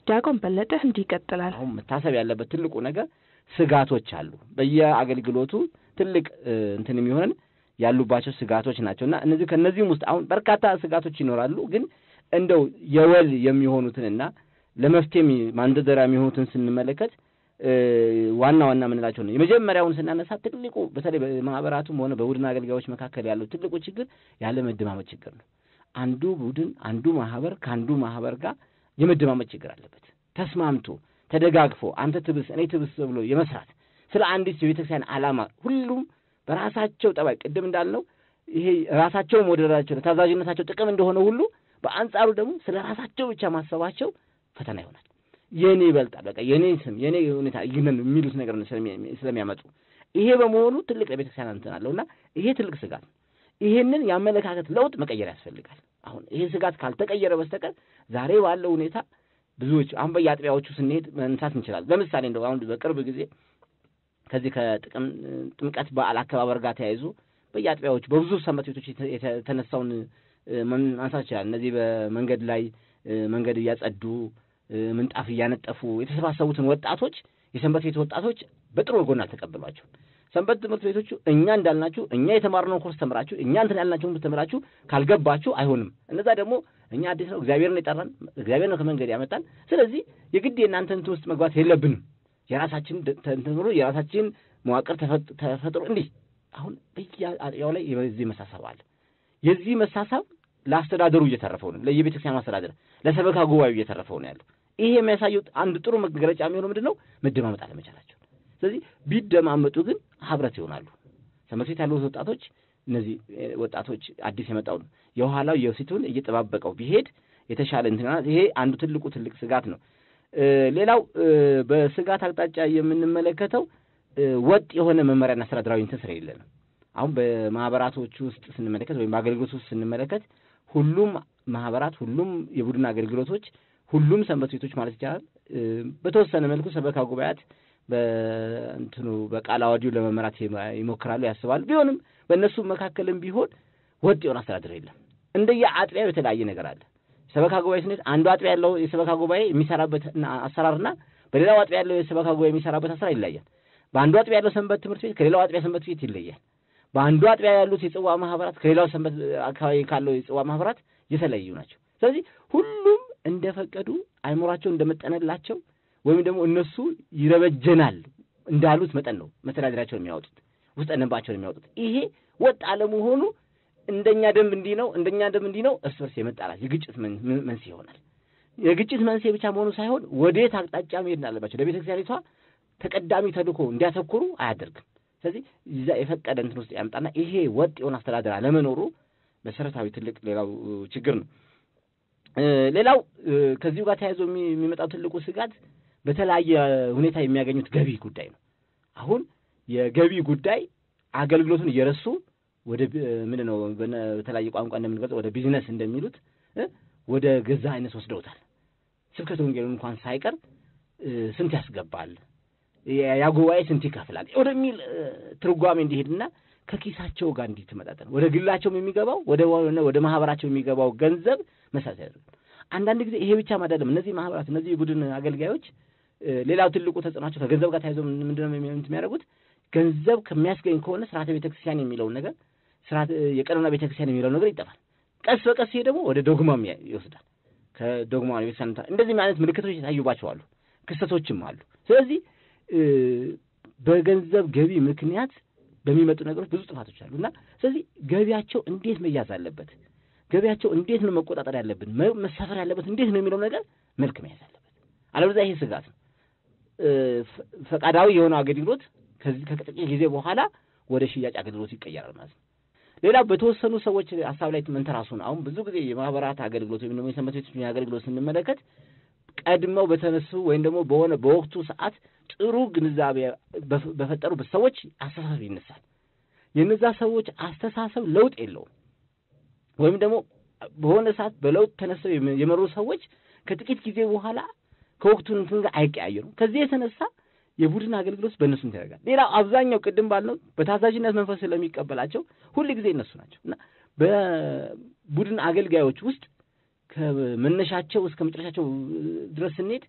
ዲያቆን በለጠ እንዲህ ይቀጥላል። አሁን መታሰብ ያለበት ትልቁ ነገር ስጋቶች አሉ። በየአገልግሎቱ ትልቅ እንትን የሚሆነን ያሉባቸው ስጋቶች ናቸውና ከነዚህም ውስጥ አሁን በርካታ ስጋቶች ይኖራሉ። ግን እንደው የወል የሚሆኑትንና ለመፍትሄ ማንደርደሪያ የሚሆኑትን ስንመለከት ዋና የምንላቸው ነው። የመጀመሪያውን ስናነሳ ትልቁ በተለይ በማህበራቱም ሆነ በቡድን አገልጋዮች መካከል ያለው ትልቁ ችግር ያለ መደማመጥ ችግር ነው። አንዱ ቡድን አንዱ ማህበር ከአንዱ ማህበር ጋር የመደማመጥ ችግር አለበት። ተስማምቶ ተደጋግፎ አንተ ትብስ እኔ ትብስ ብሎ የመስራት ስለ አንዲት የቤተክርስቲያን ዓላማ ሁሉም በራሳቸው ጠባይ ቅድም እንዳልነው ይሄ ራሳቸው መወደዳቸው ታዛዥነታቸው ጥቅም እንደሆነ ሁሉ በአንጻሩ ደግሞ ስለ ራሳቸው ብቻ ማሰባቸው ፈተና ይሆናል። የኔ ይበልጣል በቃ የኔ ስም የኔ ሁኔታ ይገነን የሚሉት ነገር ስለሚያመጡ ይሄ በመሆኑ ትልቅ ለቤተክርስቲያን እንትን አለውና ይሄ ትልቅ ስጋት። ይሄንን ያመለካከት ለውጥ መቀየር ያስፈልጋል። አሁን ይሄ ስጋት ካልተቀየረ በስተቀር ዛሬ ባለው ሁኔታ ብዙዎች አሁን በየአጥቢያዎቹ ስንሄድ መንሳት እንችላለን። ለምሳሌ እንደው አሁን በቅርብ ጊዜ ከዚህ ከጥምቀት በዓል አከባበር ጋር ተያይዞ በየአጥቢያዎቹ በብዙ ሰንበት ቤቶች የተነሳውን ማንሳት ይችላል። እነዚህ በመንገድ ላይ መንገድ እያጸዱ ምንጣፍ እያነጠፉ የተሰባሰቡትን ወጣቶች የሰንበት ቤት ወጣቶች በጥሩ ጎን አልተቀበሏቸው። ሰንበት ትምህርት ቤቶቹ እኛ እንዳልናችሁ እኛ የተማርነው ኮርስ ተምራችሁ እኛ እንትን ያልናችሁን ተምራችሁ ካልገባችሁ አይሆንም። እነዛ ደግሞ እኛ አዲስ ነው እግዚአብሔርን የጠራን እግዚአብሔር ነው ከመንገድ ያመጣን። ስለዚህ የግድ የእናንተን ውስጥ መግባት የለብንም። የራሳችን ተንተምሮ የራሳችን መዋቅር ተፈጥሮ እንዲህ አሁን በያው ላይ የዚህ መሳሳብ አለ። የዚህ መሳሳብ ለአስተዳደሩ እየተረፈው ነው፣ ለየቤተክርስቲያኑ አስተዳደር ለሰበካ ጉባኤው እየተረፈው ነው ያለው። ይሄ የሚያሳየው አንድ ጥሩ መገለጫ የሚሆነው ምንድነው? መደማመጥ አለመቻላቸው። ስለዚህ ቢደማመጡ ግን ህብረት ይሆናሉ። ሰንበት ቤት ያሉት ወጣቶች እነዚህ ወጣቶች አዲስ የመጣው የኋላው የፊቱን እየተጠባበቀው ቢሄድ የተሻለ እንትና ይሄ አንዱ ትልቅ ስጋት ነው። ሌላው በስጋት አቅጣጫ የምንመለከተው ወጥ የሆነ መመሪያና አስተዳደራዊ እንትን ስለሌለ ነው። አሁን በማህበራቶች ውስጥ ስንመለከት ወይም በአገልግሎት ውስጥ ስንመለከት ሁሉም ማህበራት፣ ሁሉም የቡድን አገልግሎቶች፣ ሁሉም ሰንበት ቤቶች ማለት ይቻላል በተወሰነ መልኩ ሰበካ ጉባኤያት በእንትኑ በቃለ ዓዋዲው ለመመራት ይሞክራሉ ያስባሉ። ቢሆንም በእነሱ መካከልም ቢሆን ወጥ የሆነ አስተዳደር የለም። እንደየ አጥቢያው የተለያየ ነገር አለ። ሰበካ ጉባኤ ስንት አንዱ አጥቢያ ያለው የሰበካ ጉባኤ የሚሰራበት አሰራርና በሌላው አጥቢያ ያለው የሰበካ ጉባኤ የሚሰራበት አሰራር ይለያል። በአንዱ አጥቢያ ያለው ሰንበት ትምህርት ቤት ከሌላው አጥቢያ ሰንበት ቤት ይለያል። በአንዱ አጥቢያ ያሉት የጽዋ ማህበራት ከሌላው ሰንበት አካባቢ ካለው የጽዋ ማህበራት የተለያዩ ናቸው። ስለዚህ ሁሉም እንደፈቀዱ አይሞራቸው እንደመጠነላቸው ወይም ደግሞ እነሱ ይረበጀናል እንዳሉት መጠን ነው መተዳደሪያቸውን የሚያወጡት ውስጥ ደንባቸውን የሚያወጡት። ይሄ ወጥ አለመሆኑ እንደኛ ደንብ እንዲህ ነው እርስ በርስ የመጣላት የግጭት መንስኤ ይሆናል። የግጭት መንስኤ ብቻ መሆኑ ሳይሆን ወዴት አቅጣጫ መሄድ እንዳለባቸው ለቤተክርስቲያኒቷ ተቀዳሚ ተልእኮ እንዲያተኩሩ አያደርግም። ስለዚህ ይዛ የፈቀደ እንትን ውስጥ ያምጣና ይሄ ወጥ የሆነ አስተዳደር አለመኖሩ መሰረታዊ ትልቅ ሌላው ችግር ነው። ሌላው ከዚሁ ጋር ተያይዞ የሚመጣው ትልቁ ስጋት በተለያየ ሁኔታ የሚያገኙት ገቢ ጉዳይ ነው። አሁን የገቢ ጉዳይ አገልግሎቱን እየረሱ ወደ ምንድነው በተለያየ ቋንቋ እንደምንገልጸው ወደ ቢዝነስ እንደሚሉት ወደ ገዛ አይነት ወስደውታል። ስብከተ ወንጌሉን እንኳን ሳይቀር ስንት ያስገባል ያ ጉባኤ ስንት ይከፍላል ወደሚል ትርጓሜ እንዲሄድና ከኪሳቸው ጋር እንዲተመጣጠን ወደ ግላቸውም የሚገባው ወደ ማህበራቸው የሚገባው ገንዘብ መሳሳት ያደርጋል። አንዳንድ ጊዜ ይሄ ብቻ አይደለም። እነዚህ ማህበራት እነዚህ የቡድን አገልጋዮች ሌላው ትልቁ ተጽዕኖአቸው ከገንዘብ ጋር ተያይዞ ምንድነው የሚያደርጉት? ገንዘብ ከሚያስገኝ ከሆነ ስርዓተ ቤተክርስቲያን የሚለው ነገር ስርዓተ የቀኖና ቤተክርስቲያን የሚለው ነገር ይጠፋል። ቀስ በቀስ ይሄ ደግሞ ወደ ዶግማም ይወስዳል። ከዶግማ ቤተክርስቲያን እንደዚህ ማለት ምልክቶች ይታዩባቸዋል፣ ክስተቶችም አሉ። ስለዚህ በገንዘብ ገቢ ምክንያት በሚመጡ ነገሮች ብዙ ጥፋቶች አሉና ስለዚህ ገቢያቸው እንዴት መያዝ አለበት? ገቢያቸው እንዴት ነው መቆጣጠር ያለብን? መሰፈር ያለበት እንዴት ነው የሚለው ነገር መልክ መያዝ አለበት። አለበለዚያ ይሄ ስጋት ነው። ፈቃዳዊ የሆነ አገልግሎት ከጥቂት ጊዜ በኋላ ወደ ሽያጭ አገልግሎት ይቀየራል ማለት ነው። ሌላ በተወሰኑ ሰዎች ሐሳብ ላይ መንተራሱን አሁን ብዙ ጊዜ የማህበራት አገልግሎት ወይም ደግሞ የሰንበት ቤቶች አገልግሎት ስንመለከት ቀድመው በተነሱ ወይም ደግሞ በወቅቱ ሰዓት ጥሩ ግንዛቤ በፈጠሩበት ሰዎች አስተሳሰብ ይነሳል። የነዛ ሰዎች አስተሳሰብ ለውጥ የለውም። ወይም ደግሞ በሆነ ሰዓት በለውጥ ተነስተው የመሩ ሰዎች ከጥቂት ጊዜ በኋላ ከወቅቱን እንትን ጋር አይቀያየሩም። ከዚህ የተነሳ የቡድን አገልግሎት በእነሱ ይደረጋል። ሌላ አብዛኛው ቅድም ባልነው በታዛዥነት መንፈስ ስለሚቀበላቸው ሁሉ ጊዜ እነሱ ናቸው እና በቡድን አገልጋዮች ውስጥ ከመነሻቸው እስከ መጨረሻቸው ድረስ ስንሄድ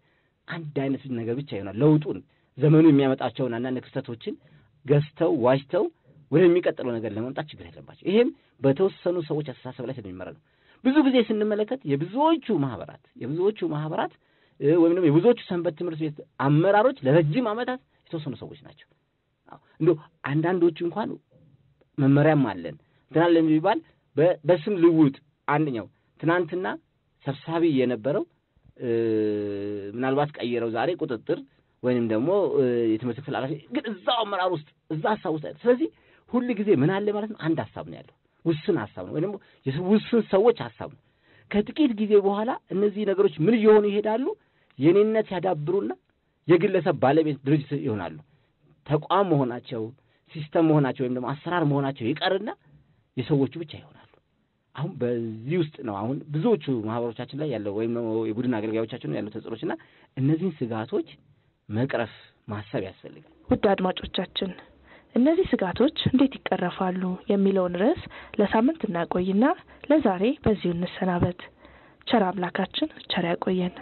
አንድ አይነት ነገር ብቻ ይሆናል። ለውጡን ዘመኑ የሚያመጣቸውን አንዳንድ ክስተቶችን ገዝተው ዋጅተው ወደሚቀጥለው ነገር ለማምጣት ችግር የለባቸው። ይሄም በተወሰኑ ሰዎች አስተሳሰብ ላይ ስለሚመራ ነው። ብዙ ጊዜ ስንመለከት የብዙዎቹ ማህበራት ወይም ደግሞ የብዙዎቹ ሰንበት ትምህርት ቤት አመራሮች ለረጅም ዓመታት የተወሰኑ ሰዎች ናቸው። እንደው አንዳንዶቹ እንኳን መመሪያም አለን ትናንት ለሚባል በስም ልውጥ አንደኛው ትናንትና ሰብሳቢ የነበረው ምናልባት ቀይረው ዛሬ ቁጥጥር ወይንም ደግሞ የትምህርት ክፍል ኃላፊ ግን እዛው አመራር ውስጥ እዛ ሐሳብ ውስጥ ስለዚህ ሁሉ ጊዜ ምን አለ ማለት ነው አንድ ሐሳብ ነው ያለው። ውስን ሐሳብ ነው ወይ ደግሞ የውስን ሰዎች ሐሳብ ነው። ከጥቂት ጊዜ በኋላ እነዚህ ነገሮች ምን እየሆኑ ይሄዳሉ? የኔነት ያዳብሩና የግለሰብ ባለቤት ድርጅት ይሆናሉ። ተቋም መሆናቸው ሲስተም መሆናቸው ወይም ደግሞ አሰራር መሆናቸው ይቀርና የሰዎቹ ብቻ ይሆናሉ። አሁን በዚህ ውስጥ ነው አሁን ብዙዎቹ ማህበሮቻችን ላይ ያለው ወይም የቡድን አገልጋዮቻችን ላይ ያለው ተጽዕኖችና እነዚህን ስጋቶች መቅረፍ ማሰብ ያስፈልጋል። ውድ አድማጮቻችን እነዚህ ስጋቶች እንዴት ይቀረፋሉ የሚለውን ርዕስ ለሳምንት እናቆይና ለዛሬ በዚሁ እንሰናበት። ቸር አምላካችን ቸር ያቆየን።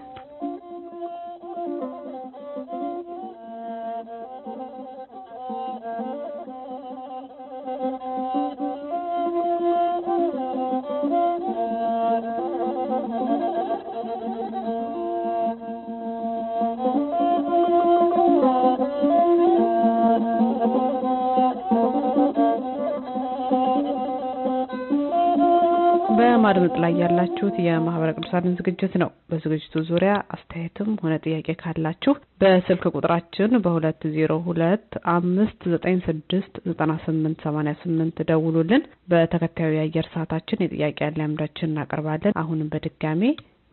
በማድመጥ ላይ ያላችሁት የማህበረ ቅዱሳንን ዝግጅት ነው። በዝግጅቱ ዙሪያ አስተያየትም ሆነ ጥያቄ ካላችሁ በስልክ ቁጥራችን በ202-596-9888 ደውሉልን። በተከታዩ የአየር ሰዓታችን የጥያቄ አለምዳችን እናቀርባለን። አሁንም በድጋሜ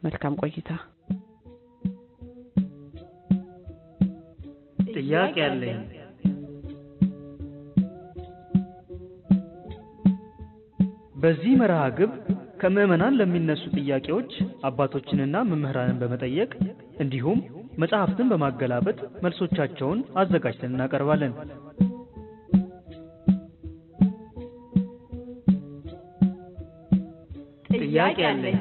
መልካም ቆይታ። ጥያቄ አለኝ። በዚህ መርሃ ግብር ከምዕመናን ለሚነሱ ጥያቄዎች አባቶችንና መምህራንን በመጠየቅ እንዲሁም መጽሐፍትን በማገላበጥ መልሶቻቸውን አዘጋጅተን እናቀርባለን። ጥያቄ አለኝ።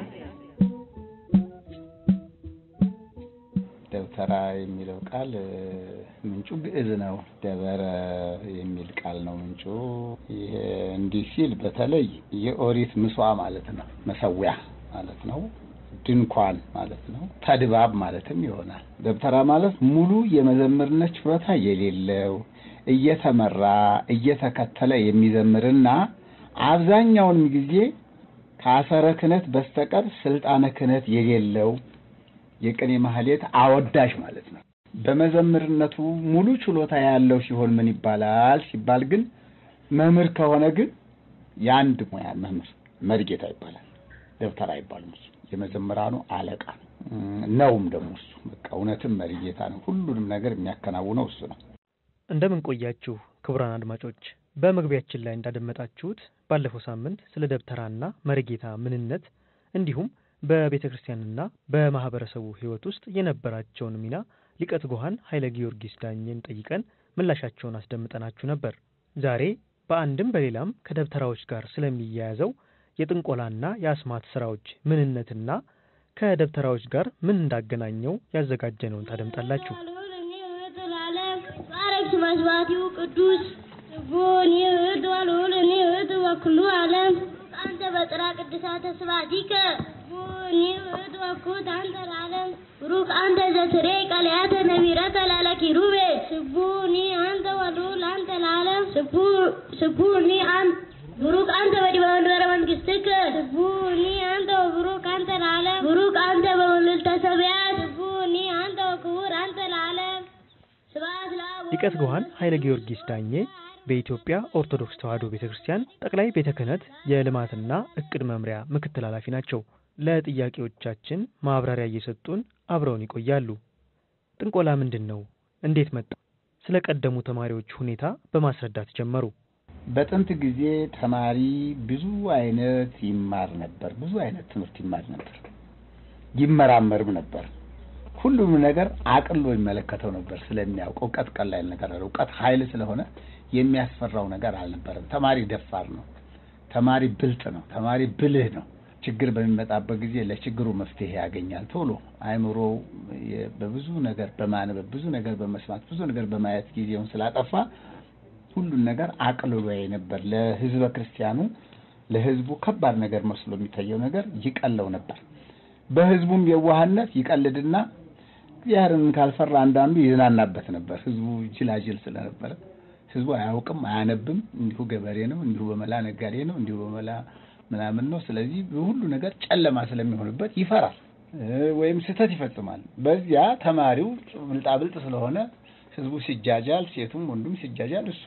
ደብተራ የሚለው ቃል ምንጩ ግዕዝ ነው። ደበረ የሚል ቃል ነው ምንጩ። ይሄ እንዲህ ሲል በተለይ የኦሪት ምስዋ ማለት ነው፣ መሰዊያ ማለት ነው፣ ድንኳን ማለት ነው፣ ተድባብ ማለትም ይሆናል። ደብተራ ማለት ሙሉ የመዘምርነት ችሎታ የሌለው እየተመራ እየተከተለ የሚዘምርና አብዛኛውን ጊዜ ከአሰረ ክህነት በስተቀር ስልጣነ ክህነት የሌለው የቅኔ ማህሌት አወዳሽ ማለት ነው። በመዘምርነቱ ሙሉ ችሎታ ያለው ሲሆን ምን ይባላል ሲባል ግን መምህር ከሆነ ግን ያንድ ሙያ መምህር መርጌታ ይባላል። ደብተራ አይባልም። እሱ የመዘምራኑ አለቃ ነውም ደግሞ እሱ በቃ እውነትም መርጌታ ነው። ሁሉንም ነገር የሚያከናውነው እሱ ነው። እንደምን ቆያችሁ ክቡራን አድማጮች። በመግቢያችን ላይ እንዳደመጣችሁት ባለፈው ሳምንት ስለ ደብተራና መርጌታ ምንነት እንዲሁም በቤተክርስቲያንና በማህበረሰቡ ህይወት ውስጥ የነበራቸውን ሚና ሊቀ ትጉሃን ኃይለ ጊዮርጊስ ዳኘን ጠይቀን ምላሻቸውን አስደምጠናችሁ ነበር። ዛሬ በአንድም በሌላም ከደብተራዎች ጋር ስለሚያያዘው የጥንቆላና የአስማት ስራዎች ምንነትና ከደብተራዎች ጋር ምን እንዳገናኘው ያዘጋጀነውን ታደምጣላችሁ። ባረክ መስዋዕቲው ቅዱስ ቦኒ ወዶሎኒ ወዶ ዓለም አንተ በጥራ ቅዱሳተ ስባቲከ ቦኒ ወዶ አንተ ዓለም ሩክ አንተ ዘትሬ ቃልያተ ነቢረተ ላለኪሩቤ ስቡኒ አንተ ወዶል አንተ ዓለም ስቡኒ አንተ ብሩክ አንተ በዲበወንበረ መንግሥትከ ስቡኒ አንተ ብሩክ አንተ ዓለም ብሩክ አንተ በወልልተ ሰማያት ስቡኒ አንተ ክቡር አንተ ዓለም ስብሐት ለአብ። ሊቀ ትጉሃን ኃይለ ጊዮርጊስ ዳኘ በኢትዮጵያ ኦርቶዶክስ ተዋሕዶ ቤተክርስቲያን ጠቅላይ ቤተ ክህነት የልማትና እቅድ መምሪያ ምክትል ኃላፊ ናቸው። ለጥያቄዎቻችን ማብራሪያ እየሰጡን አብረውን ይቆያሉ። ጥንቆላ ምንድነው? እንዴት መጣ? ስለቀደሙ ተማሪዎች ሁኔታ በማስረዳት ጀመሩ። በጥንት ጊዜ ተማሪ ብዙ አይነት ይማር ነበር። ብዙ አይነት ትምህርት ይማር ነበር። ይመራመርም ነበር። ሁሉም ነገር አቅሎ ይመለከተው ነበር። ስለሚያውቅ እውቀት ቀላል ነገር አይደለም። እውቀት ኃይል ስለሆነ የሚያስፈራው ነገር አልነበረም። ተማሪ ደፋር ነው። ተማሪ ብልጥ ነው። ተማሪ ብልህ ነው። ችግር በሚመጣበት ጊዜ ለችግሩ መፍትሄ ያገኛል። ቶሎ አይምሮ በብዙ ነገር በማንበብ ብዙ ነገር በመስማት ብዙ ነገር በማየት ጊዜውን ስላጠፋ ሁሉን ነገር አቅልሎ ነበር። ለሕዝበ ክርስቲያኑ ለሕዝቡ ከባድ ነገር መስሎ የሚታየው ነገር ይቀለው ነበር። በሕዝቡም የዋህነት ይቀልድና እግዚአብሔርን ካልፈራ አንዳንዱ ይዝናናበት ነበር። ሕዝቡ ጅላጅል ስለነበረ ሕዝቡ አያውቅም አያነብም። እንዲሁ ገበሬ ነው፣ እንዲሁ በመላ ነጋዴ ነው፣ እንዲሁ በመላ ምናምን ነው። ስለዚህ ሁሉ ነገር ጨለማ ስለሚሆንበት ይፈራል ወይም ስህተት ይፈጽማል። በዚያ ተማሪው ብልጣብልጥ ስለሆነ ሕዝቡ ሲጃጃል ሴቱም ወንዱም ሲጃጃል እሱ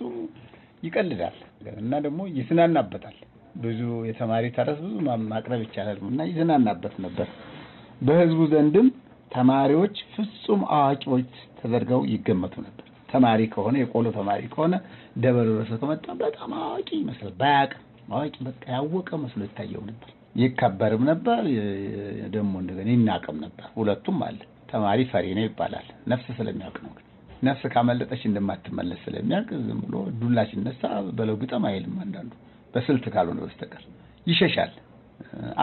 ይቀልዳል እና ደግሞ ይዝናናበታል። ብዙ የተማሪ ተረት ብዙ ማቅረብ ይቻላል እና ይዘናናበት ነበር። በህዝቡ ዘንድም ተማሪዎች ፍጹም አዋቂዎች ተደርገው ይገመቱ ነበር። ተማሪ ከሆነ የቆሎ ተማሪ ከሆነ ደበሎ ረሰ ከመጣ በጣም አዋቂ ይመስላል። ባያውቅም አዋቂ በቃ ያወቀ መስሎ ይታየው ነበር። ይከበርም ነበር፣ ደግሞ እንደገና ይናቅም ነበር። ሁለቱም አለ። ተማሪ ፈሪ ነው ይባላል፣ ነፍስ ስለሚያውቅ ነው። ነፍስ ካመለጠች እንደማትመለስ ስለሚያውቅ ዝም ብሎ ዱላ ሲነሳ በለው ግጠም አይልም። አንዳንዱ በስልት ካልሆነ በስተቀር ይሸሻል።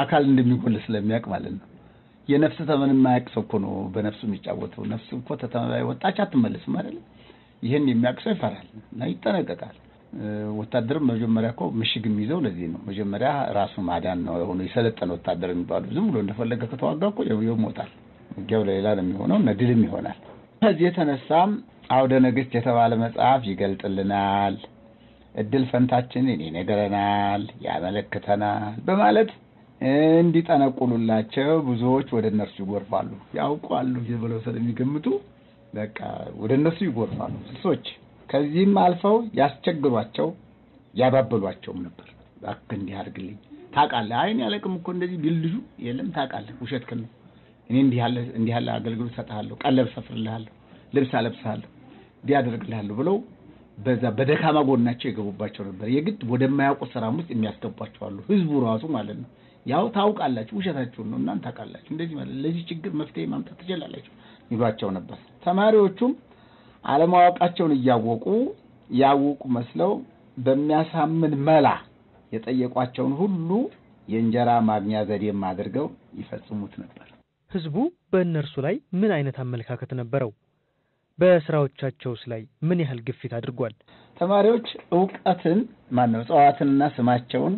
አካል እንደሚጎል ስለሚያውቅ ማለት ነው። የነፍስ ተመን የማያውቅ ሰው እኮ ነው በነፍሱ የሚጫወተው። ነፍስ እኮ ተተማይ ወጣች አትመለስም አይደል? ይሄን የሚያውቅ ሰው ይፈራል እና ይጠነቀቃል። ወታደር መጀመሪያ እኮ ምሽግ የሚይዘው ለዚህ ነው። መጀመሪያ ራሱ ማዳን ነው ሆኖ የሰለጠነ ወታደር የሚባሉ ዝም ብሎ እንደፈለገ ከተዋጋ እኮ ይሞታል። ውጊያው ለሌላ ነው የሚሆነው እና ድልም ይሆናል። ከዚህ የተነሳም አውደ ነገሥት የተባለ መጽሐፍ ይገልጥልናል። እድል ፈንታችንን ይነግረናል፣ ያመለክተናል በማለት እንዲጠነቁሉላቸው ብዙዎች ወደ እነርሱ ይጎርፋሉ። ያውቃሉ ብለው ስለሚገምቱ በቃ ወደ እነሱ ይጎርፋሉ ሰዎች። ከዚህም አልፈው ያስቸግሯቸው ያባበሏቸውም ነበር። እባክህ እንዲህ አድርግልኝ፣ ታውቃለህ አይን ያለቅም እኮ እንደዚህ ቢልጁ የለም ታውቃለህ፣ ውሸትክን ነው። እኔ እንዲህ ያለ አገልግሎት ሰጣለሁ፣ ቀለብ ሰፍርልሃለሁ፣ ልብስ አለብስሃለሁ፣ ቢያደርግልሃለሁ ብለው በዛ በደካማ ጎናቸው ይገቡባቸው ነበር። የግድ ወደማያውቁት ስራም ውስጥ የሚያስገባቸው አሉ። ህዝቡ ራሱ ማለት ነው። ያው ታውቃላችሁ ውሸታችሁን ነው እናንተ ታውቃላችሁ፣ እንደዚህ ማለት ለዚህ ችግር መፍትሄ ማምጣት ትችላላችሁ ይሏቸው ነበር። ተማሪዎቹም አለማወቃቸውን እያወቁ ያወቁ መስለው በሚያሳምን መላ የጠየቋቸውን ሁሉ የእንጀራ ማግኛ ዘዴም አድርገው ይፈጽሙት ነበር። ህዝቡ በእነርሱ ላይ ምን አይነት አመለካከት ነበረው? በስራዎቻቸውስ ላይ ምን ያህል ግፊት አድርጓል? ተማሪዎች ዕውቀትን እጽዋትንና ስማቸውን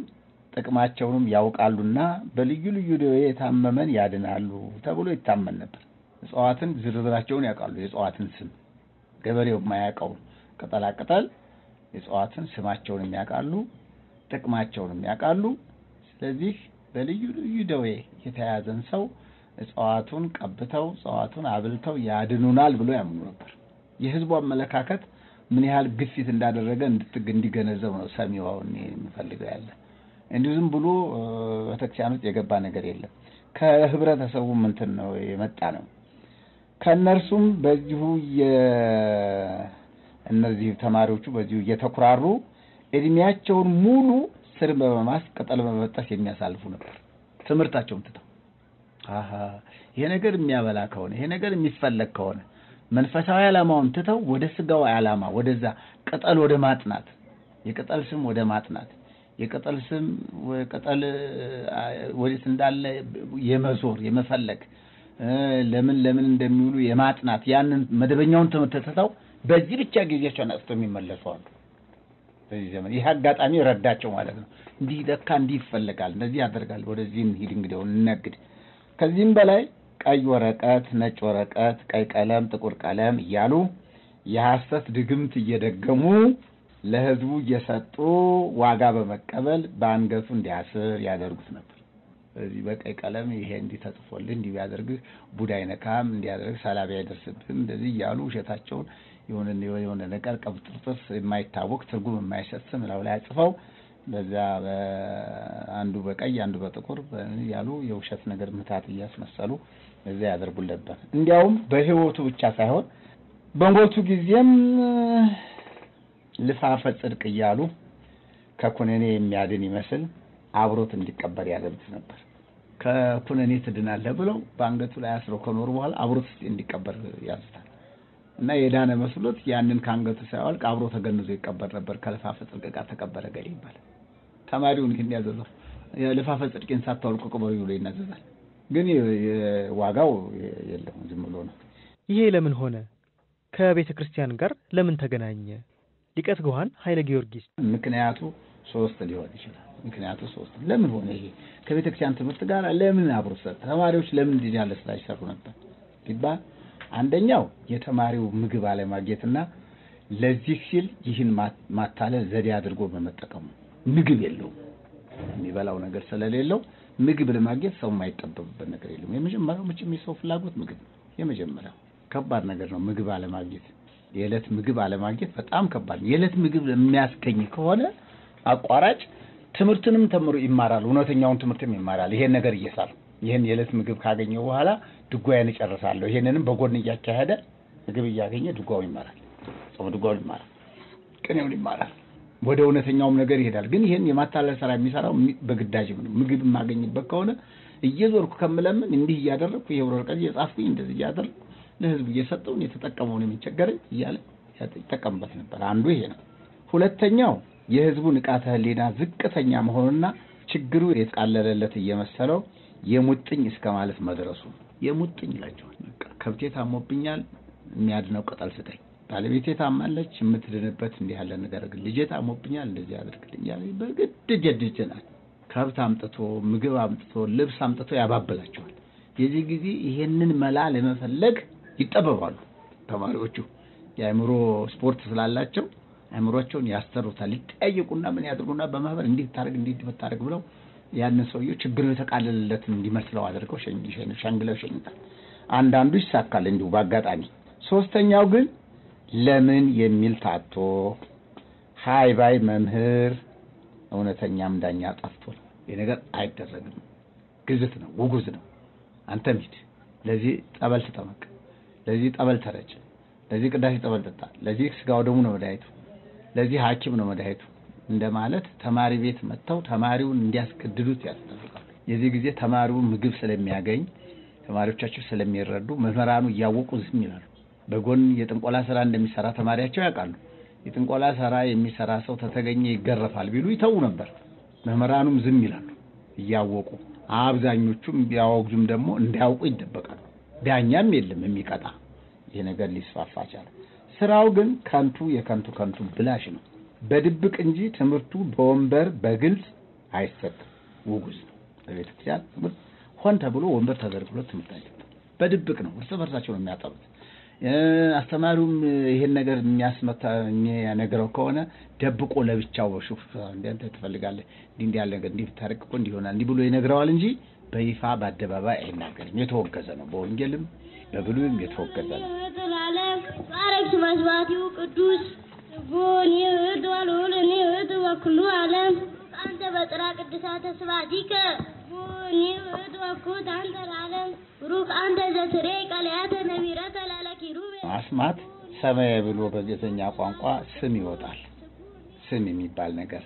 ጥቅማቸውንም ያውቃሉና በልዩ ልዩ ደዌ የታመመን ያድናሉ ተብሎ ይታመን ነበር። እጽዋትን ዝርዝራቸውን ያውቃሉ። የእጽዋትን ስም ገበሬው የማያውቀው ቅጠላ ቅጠል የእጽዋትን ስማቸውን ያውቃሉ፣ ጥቅማቸውን ያውቃሉ። ስለዚህ በልዩ ልዩ ደዌ የተያዘን ሰው እጽዋቱን ቀብተው እጽዋቱን አብልተው ያድኑናል ብሎ ያምኑ ነበር። የህዝቡ አመለካከት ምን ያህል ግፊት እንዳደረገ እንዲገነዘብ ነው ሰሚዋውን የሚፈልገው ያለ። እንዲሁ ዝም ብሎ በተክሲያን ውስጥ የገባ ነገር የለም። ከህብረተሰቡ እንትን ነው የመጣ ነው። ከነርሱም በዚሁ እነዚህ ተማሪዎቹ በዚሁ እየተኩራሩ እድሜያቸውን ሙሉ ስር በመማስ ቅጠል በመበጠስ የሚያሳልፉ ነበር። ትምህርታቸውን ትተው ይሄ ነገር የሚያበላ ከሆነ ይሄ ነገር የሚፈለግ ከሆነ መንፈሳዊ ዓላማውን ትተው ወደ ስጋው ዓላማ ወደዛ ቅጠል ወደ ማጥናት የቅጠል ስም ወደ ማጥናት የቅጠል ስም ቅጠል ወዴት እንዳለ የመዞር የመፈለግ ለምን እንደሚውሉ የማጥናት ያንን መደበኛውን ትምህርት ትተው በዚህ ብቻ ጊዜያቸውን አጥተው የሚመለሱ አሉ። በዚህ ዘመን ይሄ አጋጣሚ ረዳቸው ማለት ነው። እንዲህ ደካ እንዲህ ይፈልጋል እንደዚህ ያደርጋል ወደዚህ እንሂድ እንግዲህ እንነግድ። ከዚህም በላይ ቀይ ወረቀት፣ ነጭ ወረቀት፣ ቀይ ቀለም፣ ጥቁር ቀለም እያሉ የሐሰት ድግምት እየደገሙ ለህዝቡ እየሰጡ ዋጋ በመቀበል በአንገቱ እንዲያስር ያደርጉት ነበር። በዚህ በቀይ ቀለም ይሄ እንዲህ ተጽፎልህ እንዲህ ያደርግህ ቡዳይ ነካም እንዲያደርግ ሰላቢ አይደርስብህም እንደዚህ እያሉ ውሸታቸውን የሆነ ነገር ቀብጥርጥስ የማይታወቅ ትርጉም የማይሰጥ ስም ላይ አጽፈው በዛ አንዱ በቀይ አንዱ በጥቁር ያሉ የውሸት ነገር ምታት እያስመሰሉ እዛ ያደርጉ ነበር። እንዲያውም በህይወቱ ብቻ ሳይሆን በሞቱ ጊዜም ልፋፈ ጽድቅ እያሉ ከኩነኔ የሚያድን ይመስል አብሮት እንዲቀበር ያደርጉት ነበር። ከኩነኔ ትድናለህ ብለው በአንገቱ ላይ አስረው ከኖሩ በኋላ አብሮት እንዲቀበር ያዙታል እና የዳነ መስሎት ያንን ካንገቱ ሳይወልቅ አብሮ ተገንዞ ይቀበር ነበር። ከልፋፈ ጽድቅ ጋር ተቀበረ ገሌ ይባላል። ተማሪውን ይሄን ያዘዘው የልፋፈ ጽድቅን ሳታወልቁ ቅበሩ ይሉ ይናዘዛል። ግን ዋጋው የለም ዝም ብሎ ነው። ይሄ ለምን ሆነ? ከቤተ ክርስቲያን ጋር ለምን ተገናኘ? ሊቀ ትጉሃን ኃይለ ጊዮርጊስ ምክንያቱ 3 ሊሆን ይችላል። ምክንያቱ 3 ለምን ሆነ? ይሄ ከቤተ ክርስቲያን ትምህርት ጋር ለምን አብሮ ተማሪዎች ለምን እንዲህ ያለ ስራ ይሰሩ ነበር ቢባል አንደኛው የተማሪው ምግብ አለማግኘትና ለዚህ ሲል ይህን ማታለል ዘዴ አድርጎ በመጠቀሙ ምግብ የለውም የሚበላው ነገር ስለሌለው ምግብ ለማግኘት ሰው የማይጠበብበት ነገር የለም። የመጀመሪያው ምንም የሰው ፍላጎት ምግብ የመጀመሪያው ከባድ ነገር ነው። ምግብ አለማግኘት የዕለት ምግብ አለማግኘት በጣም ከባድ ነው። የዕለት ምግብ የሚያስገኝ ከሆነ አቋራጭ ትምህርትንም ተምሮ ይማራል። እውነተኛውን ትምህርትም ይማራል። ይሄን ነገር እየሰራ ይሄን የዕለት ምግብ ካገኘው በኋላ ድጓዬን እጨርሳለሁ። ይሄንንም በጎን እያካሄደ ምግብ እያገኘ ድጓውን ይማራል። ጾም ድጓውን ይማራል። ቅኔውን ይማራል። ወደ እውነተኛውም ነገር ይሄዳል። ግን ይሄን የማታለል ስራ የሚሰራው በግዳጅ ነው። ምግብ ማገኝበት ከሆነ እየዞርኩ ከመለምን እንዲህ እያደረኩ የወረቀት እየጻፍኩኝ እንደዚህ እያደረኩ ለህዝብ እየሰጠው የተጠቀመው ነው የሚቸገረኝ እያለ ይጠቀምበት ነበር። አንዱ ይሄ ነው። ሁለተኛው የህዝቡ ንቃተ ህሊና ዝቅተኛ መሆኑና ችግሩ የተቃለለለት እየመሰለው የሙጥኝ እስከ ማለት መድረሱ። የሙጥኝ ይላቸዋል። በቃ ከብቴ ታሞብኛል፣ የሚያድነው ቅጠል ስጠኝ። ባለቤቴ ታማለች፣ የምትድንበት እንዲህ ያለ ነገር ግን ልጄ ታሞብኛል፣ እንደዚህ አድርግልኝ ያለ በግድ ጀድጀናል። ከብት አምጥቶ ምግብ አምጥቶ ልብስ አምጥቶ ያባብላቸዋል። የዚህ ጊዜ ይሄንን መላ ለመፈለግ ይጠበባሉ ተማሪዎቹ። የአእምሮ ስፖርት ስላላቸው አእምሮአቸውን ያስተሩታል። ይጠይቁና ምን ያድርጉና በማህበር እንዲህ ታረግ እንዲህ ተታረግ ብለው ያንን ሰውዬው ችግሩ የተቃለለለት እንዲመስለው አድርገው ሸንግለው ሸኝታል። አንዳንዱ ይሳካል እንዲሁ በአጋጣሚ። ሶስተኛው ግን ለምን የሚል ታቶ ሃይ ባይ መምህር እውነተኛም ዳኛ ጠፍቶ ይሄ ነገር አይደረግም። ግዝት ነው፣ ውጉዝ ነው። አንተም ሂድ ለዚህ ጠበል ተጠመቅ፣ ለዚህ ጠበል ተረጭ፣ ለዚህ ቅዳሴ ጠበል ጠጣ፣ ለዚህ ስጋው ደሙ ነው መድኃኒቱ፣ ለዚህ ሐኪም ነው መድኃኒቱ እንደማለት ተማሪ ቤት መጥተው ተማሪውን እንዲያስገድዱት ያስደርጋሉ። የዚህ ጊዜ ተማሪው ምግብ ስለሚያገኝ ተማሪዎቻቸው ስለሚረዱ መምህራኑ እያወቁ ዝም ይላሉ። በጎን የጥንቆላ ስራ እንደሚሰራ ተማሪያቸው ያውቃሉ። የጥንቆላ ስራ የሚሰራ ሰው ተተገኘ ይገረፋል ቢሉ ይተው ነበር። መምህራኑም ዝም ይላሉ እያወቁ። አብዛኞቹም ቢያወግዙም ደግሞ እንዳያውቁ ይደበቃሉ። ዳኛም የለም የሚቀጣ። ይሄ ነገር ሊስፋፋ ቻለ። ስራው ግን የከንቱ ብላሽ ነው። በድብቅ እንጂ ትምህርቱ በወንበር በግልጽ አይሰጥም። ውጉዝ ነው። በቤተክርስቲያን ትምህርት ሆን ተብሎ ወንበር ተዘርግሎ ትምህርት አይሰጥም። በድብቅ ነው። እርስ በርሳቸው ነው የሚያጠሩት። አስተማሪውም ይሄን ነገር የሚያነግረው ከሆነ ደብቆ ለብቻው ሹፍ እንዴት ትፈልጋለህ እንዲህ ያለ ነገር እንዲህ ታረቅቆ እንዲሆናል እንዲህ ብሎ ይነግረዋል እንጂ በይፋ በአደባባይ አይናገርም። የተወገዘ ነው። በወንጌልም በብሉይም የተወገዘ ነው። ባረክ ስብሐቲው ቅዱስ ጎን ይወዳሉል እኔ ወኩሉ ዓለም አንተ በጥራ ቅዱሳተ ስብሐቲከ ጎን ይወዳኩት አንተ ዓለም ሩክ አንተ ዘትሬ ቃልያተ ነቢረተ ላለኪሩ አስማት ሰማይ ብሎ በጌተኛ ቋንቋ ስም ይወጣል። ስም የሚባል ነገር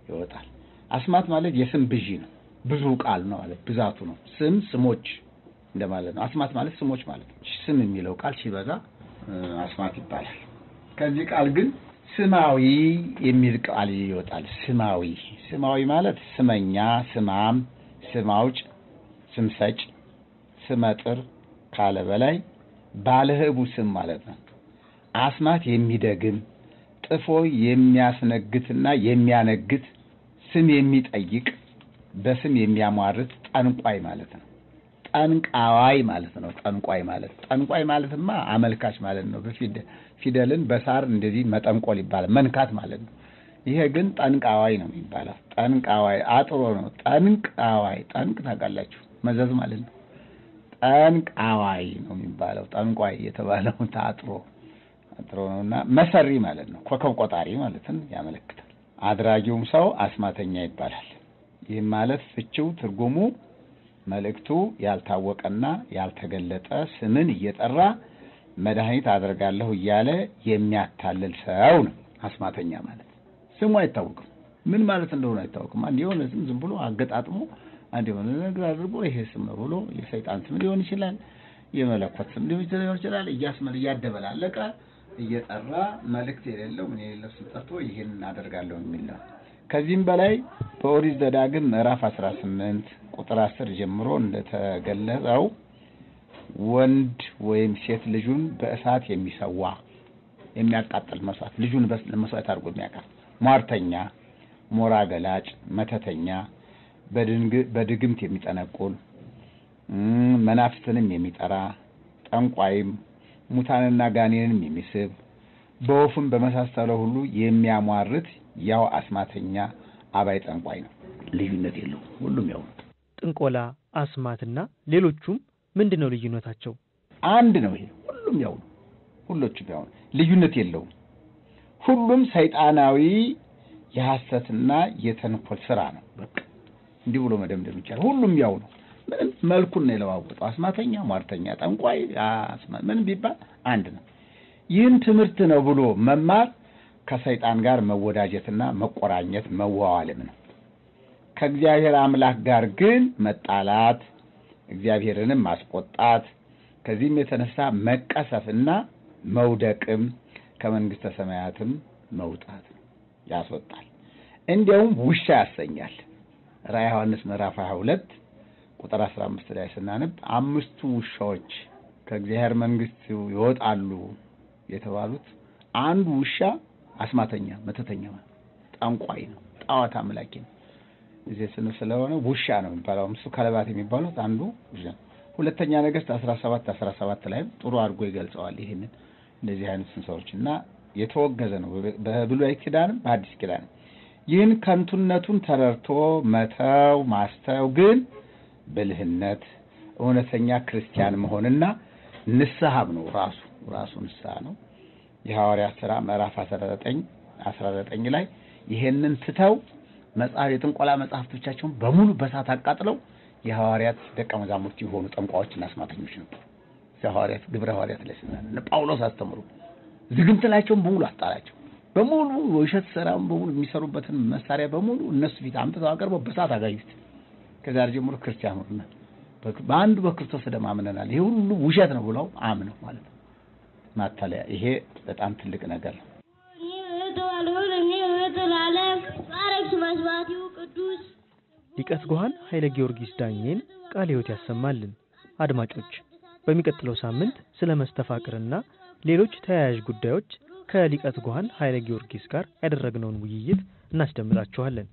ይወጣል። አስማት ማለት የስም ብዢ ነው። ብዙ ቃል ነው ማለት ብዛቱ ነው። ስሞች እንደማለት ነው። አስማት ማለት ስሞች ማለት ነው። ስም የሚለው ቃል ሲበዛ አስማት ይባላል። ከዚህ ቃል ግን ስማዊ የሚል ቃል ይወጣል። ስማዊ ማለት ስመኛ፣ ስማም፣ ስማውጭ፣ ስምሰጭ፣ ስመጥር ካለ በላይ ባለህቡ ስም ማለት ነው። አስማት የሚደግም ጥፎ የሚያስነግትና የሚያነግት ስም የሚጠይቅ በስም የሚያሟርት ጠንቋይ ማለት ነው። ጠንቋይ ማለት ነው። ጠንቋይ ማለትማ አመልካች ማለት ነው። ፊደልን በሳር እንደዚህ መጠንቆል ይባላል። መንካት ማለት ነው። ይሄ ግን ጠንቋይ ነው የሚባለው። ጠንቋይ አጥሮ ነው። ጠንቋይ ጠንቅ ታውቃላችሁ፣ መዘዝ ማለት ነው። ጠንቋይ ነው የሚባለው። ጠንቋይ የተባለው ታጥሮ ነውና መሰሪ ማለት ነው። ኮከብ ቆጣሪ ማለትን ያመለክታል። አድራጊውም ሰው አስማተኛ ይባላል። ይህ ማለት ፍቺው ትርጉሙ መልእክቱ ያልታወቀና ያልተገለጠ ስምን እየጠራ መድኃኒት አደርጋለሁ እያለ የሚያታልል ሰው ነው አስማተኛ ማለት። ስሙ አይታወቅም፣ ምን ማለት እንደሆነ አይታወቅም። አንድ የሆነ ስም ዝም ብሎ አገጣጥሞ አንድ የሆነ ነገር አድርጎ ይሄ ስም ነው ብሎ የሰይጣን ስም ሊሆን ይችላል፣ የመለኮት ስም ሊሆን ይችላል። እያደበላለቀ እየጠራ መልእክት የሌለው ምን የሌለው ስም ጠርቶ ይሄን አደርጋለሁ የሚል ነው። ከዚህም በላይ በኦሪት ዘዳግም ምዕራፍ 18 ቁጥር 10 ጀምሮ እንደተገለጸው ወንድ ወይም ሴት ልጁን በእሳት የሚሰዋ የሚያቃጥል መስዋዕት ልጁን ለመስዋዕት አድርጎ የሚያቀርብ ሟርተኛ፣ ሞራ ገላጭ፣ መተተኛ፣ በድግምት የሚጠነቁል፣ መናፍስትንም የሚጠራ ጠንቋይም፣ ሙታንና ጋኔንም የሚስብ በወፍም በመሳሰለው ሁሉ የሚያሟርት ያው አስማተኛ አባይ ጠንቋይ ነው። ልዩነት የለውም፣ ሁሉም ያው ነው። ጥንቆላ፣ አስማትና ሌሎቹም ምንድነው ልዩነታቸው? አንድ ነው። ይሄ ሁሉም ያው ነው። ሁሉም ያው ነው። ልዩነት የለውም። ሁሉም ሰይጣናዊ የሐሰትና የተንኮል ስራ ነው። በቃ እንዲህ ብሎ መደምደም ይቻላል። ሁሉም ያው ነው። ምንም መልኩን ነው የለዋወጠው። አስማተኛ፣ ሟርተኛ፣ ጠንቋይ፣ ምን ቢባል አንድ ነው። ይህን ትምህርት ነው ብሎ መማር ከሰይጣን ጋር መወዳጀትና መቆራኘት መዋዋልም ነው። ከእግዚአብሔር አምላክ ጋር ግን መጣላት፣ እግዚአብሔርንም ማስቆጣት፣ ከዚህም የተነሳ መቀሰፍና መውደቅም ከመንግስተ ሰማያትም መውጣት ያስወጣል። እንዲያውም ውሻ ያሰኛል። ራዕየ ዮሐንስ ምዕራፍ 22 ቁጥር 15 ላይ ስናነብ 5 ውሻዎች ከእግዚአብሔር መንግስት ይወጣሉ የተባሉት አንዱ ውሻ አስማተኛ፣ መተተኛ፣ ጠንቋይ ነው፣ ጣዖት አምላኪ ነው። እዚህ ስለሆነ ውሻ ነው የሚባለው። እሱ ከለባት የሚባሉት አንዱ ውሻ። ሁለተኛ ነገሥት 17 ላይ ጥሩ አድርጎ ይገልጸዋል ይሄንን እንደዚህ አይነት ሰዎችና የተወገዘ ነው በብሉይ ኪዳንም በአዲስ ኪዳንም። ይህን ከንቱነቱን ተረድቶ መተው ማስተው ግን ብልህነት እውነተኛ ክርስቲያን መሆንና ንስሐም ነው። ራሱ ንስሐ ነው። የሐዋርያት ሥራ ምዕራፍ 19 ላይ ይሄንን ትተው የጥንቆላ መጻሕፍቶቻቸውን በሙሉ በሳት አቃጥለው የሐዋርያት ደቀ መዛሙርት የሆኑ ጠንቋዮችና አስማተኞች ነበሩ። የሐዋርያት ግብረ ሐዋርያት ላይ ስናነ ጳውሎስ አስተምሩ ዝግምትላቸውን በሙሉ አጣላቸው። በሙሉ ወይሸት ሰራም በሙሉ የሚሰሩበትን መሳሪያ በሙሉ እነሱ ፊት አምጥተው አቀርበው በሳት አጋዩት። ከዛሬ ጀምሮ ክርስቲያን ሆነና በአንዱ በክርስቶስ ደም አምነናል፣ ይሄ ሁሉ ውሸት ነው ብለው አምነው ማለት ነው። ማታለያ ይሄ በጣም ትልቅ ነገር ነው። ሊቀ ትጉሃን ኃይለ ጊዮርጊስ ዳኜን ቃለ ሕይወት ያሰማልን። አድማጮች በሚቀጥለው ሳምንት ስለ መስተፋቅርና ሌሎች ተያያዥ ጉዳዮች ከሊቀ ትጉሃን ኃይለ ጊዮርጊስ ጋር ያደረግነውን ውይይት እናስደምጣችኋለን።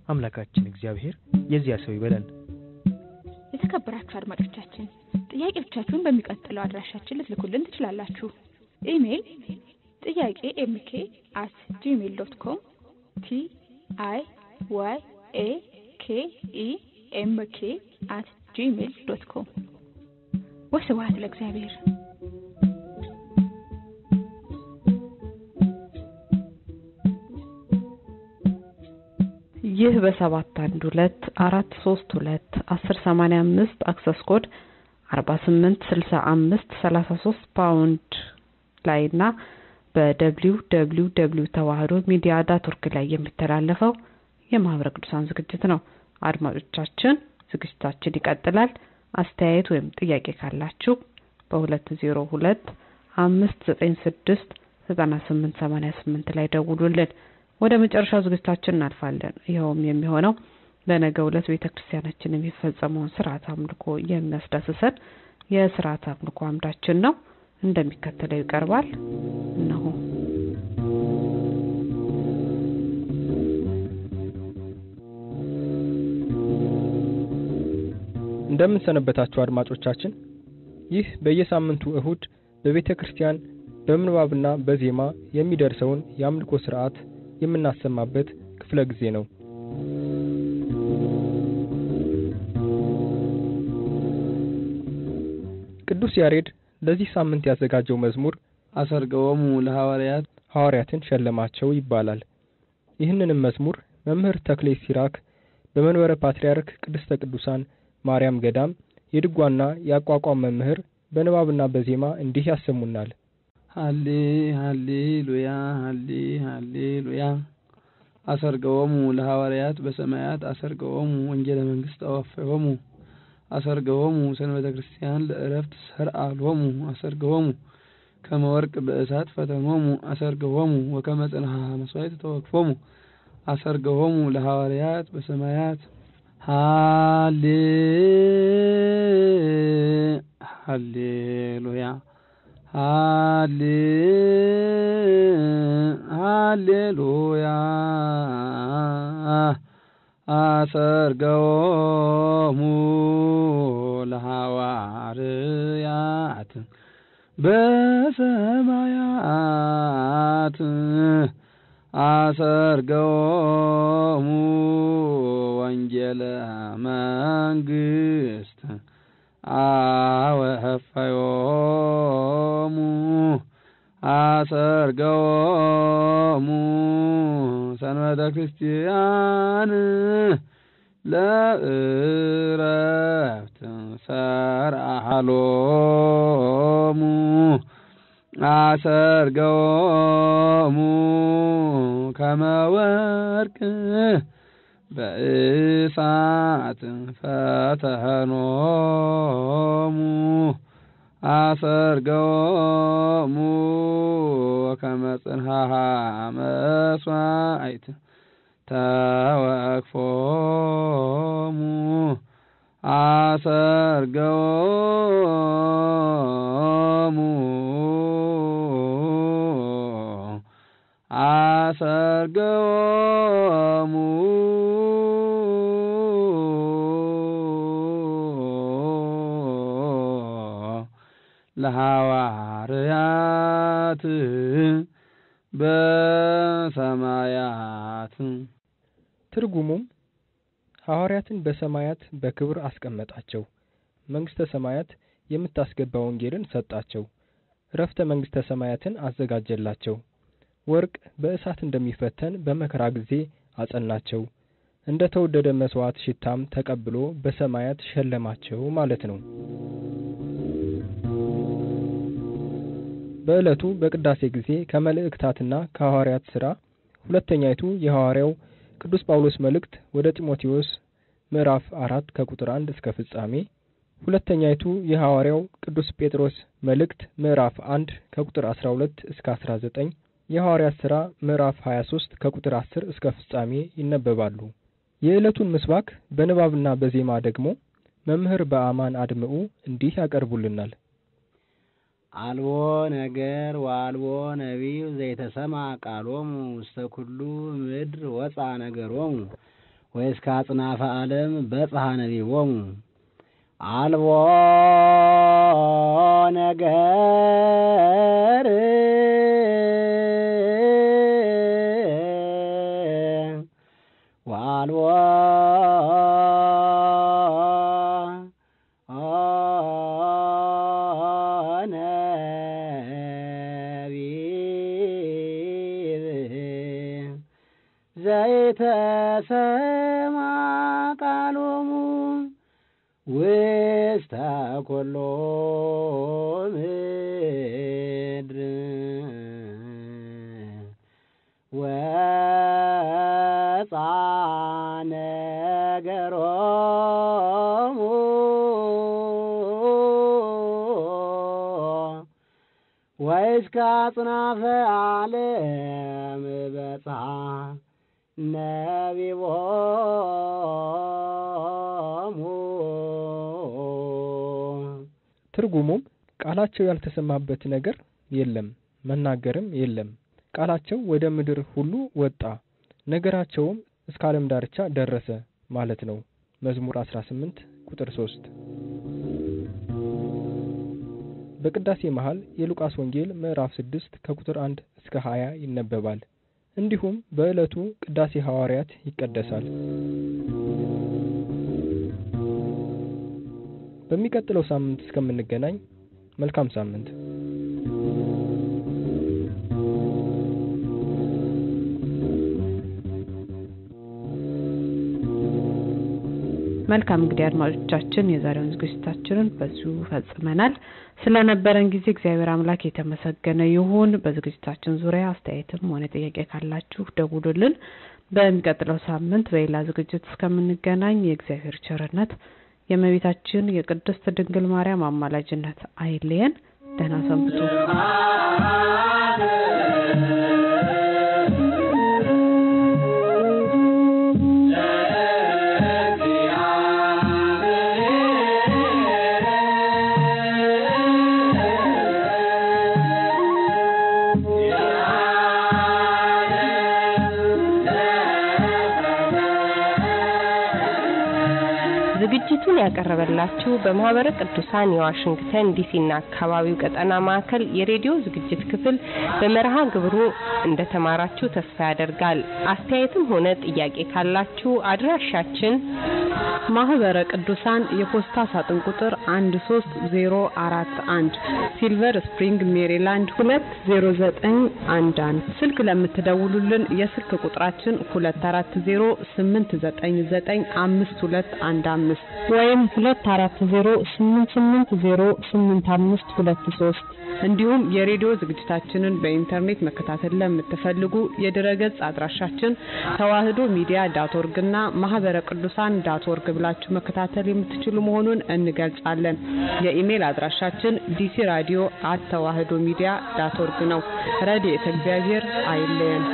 አምላካችን እግዚአብሔር የዚያ ሰው ይበለን። የተከበራችሁ አድማጮቻችን ጥያቄዎቻችሁን በሚቀጥለው አድራሻችን ልትልኩልን ትችላላችሁ። ኢሜል ጥያቄ@gmail.com TIYAKEMK@gmail.com ወስብሐት ለእግዚአብሔር። ይህ በ712-432-1085 አክሰስ ኮድ 486533 ፓውንድ ላይና በwww.tawahdomedia.org ላይ የሚተላለፈው የማህበረ ቅዱሳን ዝግጅት ነው። አድማጮቻችን ዝግጅታችን ይቀጥላል። አስተያየት ወይም ጥያቄ ካላችሁ በ202-596-9888 ላይ ደውሉልን። ወደ መጨረሻው ዝግጅታችን እናልፋለን። ይኸውም የሚሆነው በነገው ዕለት ቤተክርስቲያናችን የሚፈጸመውን ሥርዓተ አምልኮ የሚያስዳስሰን የሥርዓተ አምልኮ አምዳችን ነው። እንደሚከተለው ይቀርባል። እነሆ። እንደምን ሰነበታችሁ አድማጮቻችን። ይህ በየሳምንቱ እሁድ በቤተክርስቲያን በምንባብና በዜማ የሚደርሰውን የአምልኮ ሥርዓት የምናሰማበት ክፍለ ጊዜ ነው። ቅዱስ ያሬድ ለዚህ ሳምንት ያዘጋጀው መዝሙር አሰርገወሙ ለሐዋርያት ሐዋርያትን ሸለማቸው ይባላል። ይህንንም መዝሙር መምህር ተክሌ ሲራክ በመንበረ ፓትርያርክ ቅድስተ ቅዱሳን ማርያም ገዳም የድጓና የአቋቋም መምህር በንባብና በዜማ እንዲህ ያሰሙናል። ሃሌ ሃሌሉያ ሃሌ ሃሌሉያ አሰርገወሙ ለሐዋርያት በሰማያት አሰርገወሙ ወንጌለ መንግስት አወፈወሙ አሰርገወሙ ሰንበተ ክርስቲያን ለዕረፍት ሰርአሎሙ አሰርገወሙ ከመ ወርቅ በእሳት ፈተኖሙ አሰርገወሙ ወከመ ጽንሐ መስዋዕት ተወክፎሙ አሰርገወሙ ለሐዋርያት በሰማያት ሃሌ ሃሌሉያ ሃሌ ሃሌሉያ አሰርገወሙ ለሐዋርያት በሰማያት አሰርገወሙ ወንጌለ መንግስት አወፈዮሙ አሰርገወሙ ሰንበተ ቤተ ክርስቲያን ለእረፍት ሰርአሎሙ አሰርገዎሙ ከመ ወርቅ በእሳት ፈተኖሙ አሰርገዎሙ ከመ ጽንሐ መስዋዕት ተወክፎሙ አሰርገዎሙ አሰርገዎሙ ለሐዋርያት በሰማያት። ትርጉሙም ሐዋርያትን በሰማያት በክብር አስቀመጣቸው፣ መንግስተ ሰማያት የምታስገባ ወንጌልን ሰጣቸው፣ ረፍተ መንግስተ ሰማያትን አዘጋጀላቸው፣ ወርቅ በእሳት እንደሚፈተን በመከራ ጊዜ አጸናቸው፣ እንደ ተወደደ መስዋዕት ሽታም ተቀብሎ በሰማያት ሸለማቸው ማለት ነው። በዕለቱ በቅዳሴ ጊዜ ከመልእክታትና ከሐዋርያት ሥራ ሁለተኛይቱ የሐዋርያው ቅዱስ ጳውሎስ መልእክት ወደ ጢሞቴዎስ ምዕራፍ 4 ከቁጥር 1 እስከ ፍጻሜ፣ ሁለተኛይቱ የሐዋርያው ቅዱስ ጴጥሮስ መልእክት ምዕራፍ 1 ከቁጥር 12 እስከ 19፣ የሐዋርያት ሥራ ምዕራፍ 23 ከቁጥር 10 እስከ ፍጻሜ ይነበባሉ። የዕለቱን ምስባክ በንባብና በዜማ ደግሞ መምህር በአማን አድምኡ እንዲህ ያቀርቡልናል። አልቦ ነገር ወአልቦ ነቢብ ዘይተሰማ ቃሎሙ ውስተ ኩሉ ምድር ወፃ ነገሮሙ ወእስከ አጽናፈ ዓለም በጽሐ ነቢቦሙ። አልቦ ነገር ወአልቦ ዘይተሰማ ቃሎሙ ውስተ ኩሉ ምድር ወፃ ነገሮሙ ወእስከ አጽናፈ ዓለም በጽሐ ነቢቦሙ። ትርጉሙም ቃላቸው ያልተሰማበት ነገር የለም፣ መናገርም የለም። ቃላቸው ወደ ምድር ሁሉ ወጣ፣ ነገራቸውም እስከ ዓለም ዳርቻ ደረሰ ማለት ነው። መዝሙር 18 ቁጥር 3። በቅዳሴ መሃል የሉቃስ ወንጌል ምዕራፍ 6 ከቁጥር 1 እስከ 20 ይነበባል። እንዲሁም በዕለቱ ቅዳሴ ሐዋርያት ይቀደሳል። በሚቀጥለው ሳምንት እስከምንገናኝ መልካም ሳምንት። መልካም እንግዲህ አድማጮቻችን የዛሬውን ዝግጅታችንን በዚሁ ፈጽመናል። ስለነበረን ጊዜ እግዚአብሔር አምላክ የተመሰገነ ይሁን። በዝግጅታችን ዙሪያ አስተያየትም ሆነ ጥያቄ ካላችሁ ደውሉልን። በሚቀጥለው ሳምንት በሌላ ዝግጅት እስከምንገናኝ የእግዚአብሔር ቸርነት የእመቤታችን የቅድስት ድንግል ማርያም አማላጅነት አይለየን። ደህና ሰንብቱ። ዝግጅቱን ያቀረበላችሁ በማህበረ ቅዱሳን የዋሽንግተን ዲሲና አካባቢው ቀጠና ማዕከል የሬዲዮ ዝግጅት ክፍል በመርሃ ግብሩ እንደተማራችሁ ተስፋ ያደርጋል። አስተያየትም ሆነ ጥያቄ ካላችሁ አድራሻችን ማህበረ ቅዱሳን የፖስታ ሳጥን ቁጥር 13041 ሲልቨር ስፕሪንግ ሜሪላንድ 20911 ስልክ ለምትደውሉልን የስልክ ቁጥራችን 24089952215 ወይም 24088085523 እንዲሁም የሬዲዮ ዝግጅታችንን በኢንተርኔት መከታተል ለምትፈልጉ የድረገጽ አድራሻችን twahedomedia.org እና mahabereqdusan.org ብላችሁ መከታተል የምትችሉ መሆኑን እንገልጻለን። የኢሜል አድራሻችን dcradio@twahedomedia.org ነው። ረድኤተ እግዚአብሔር አይለየን።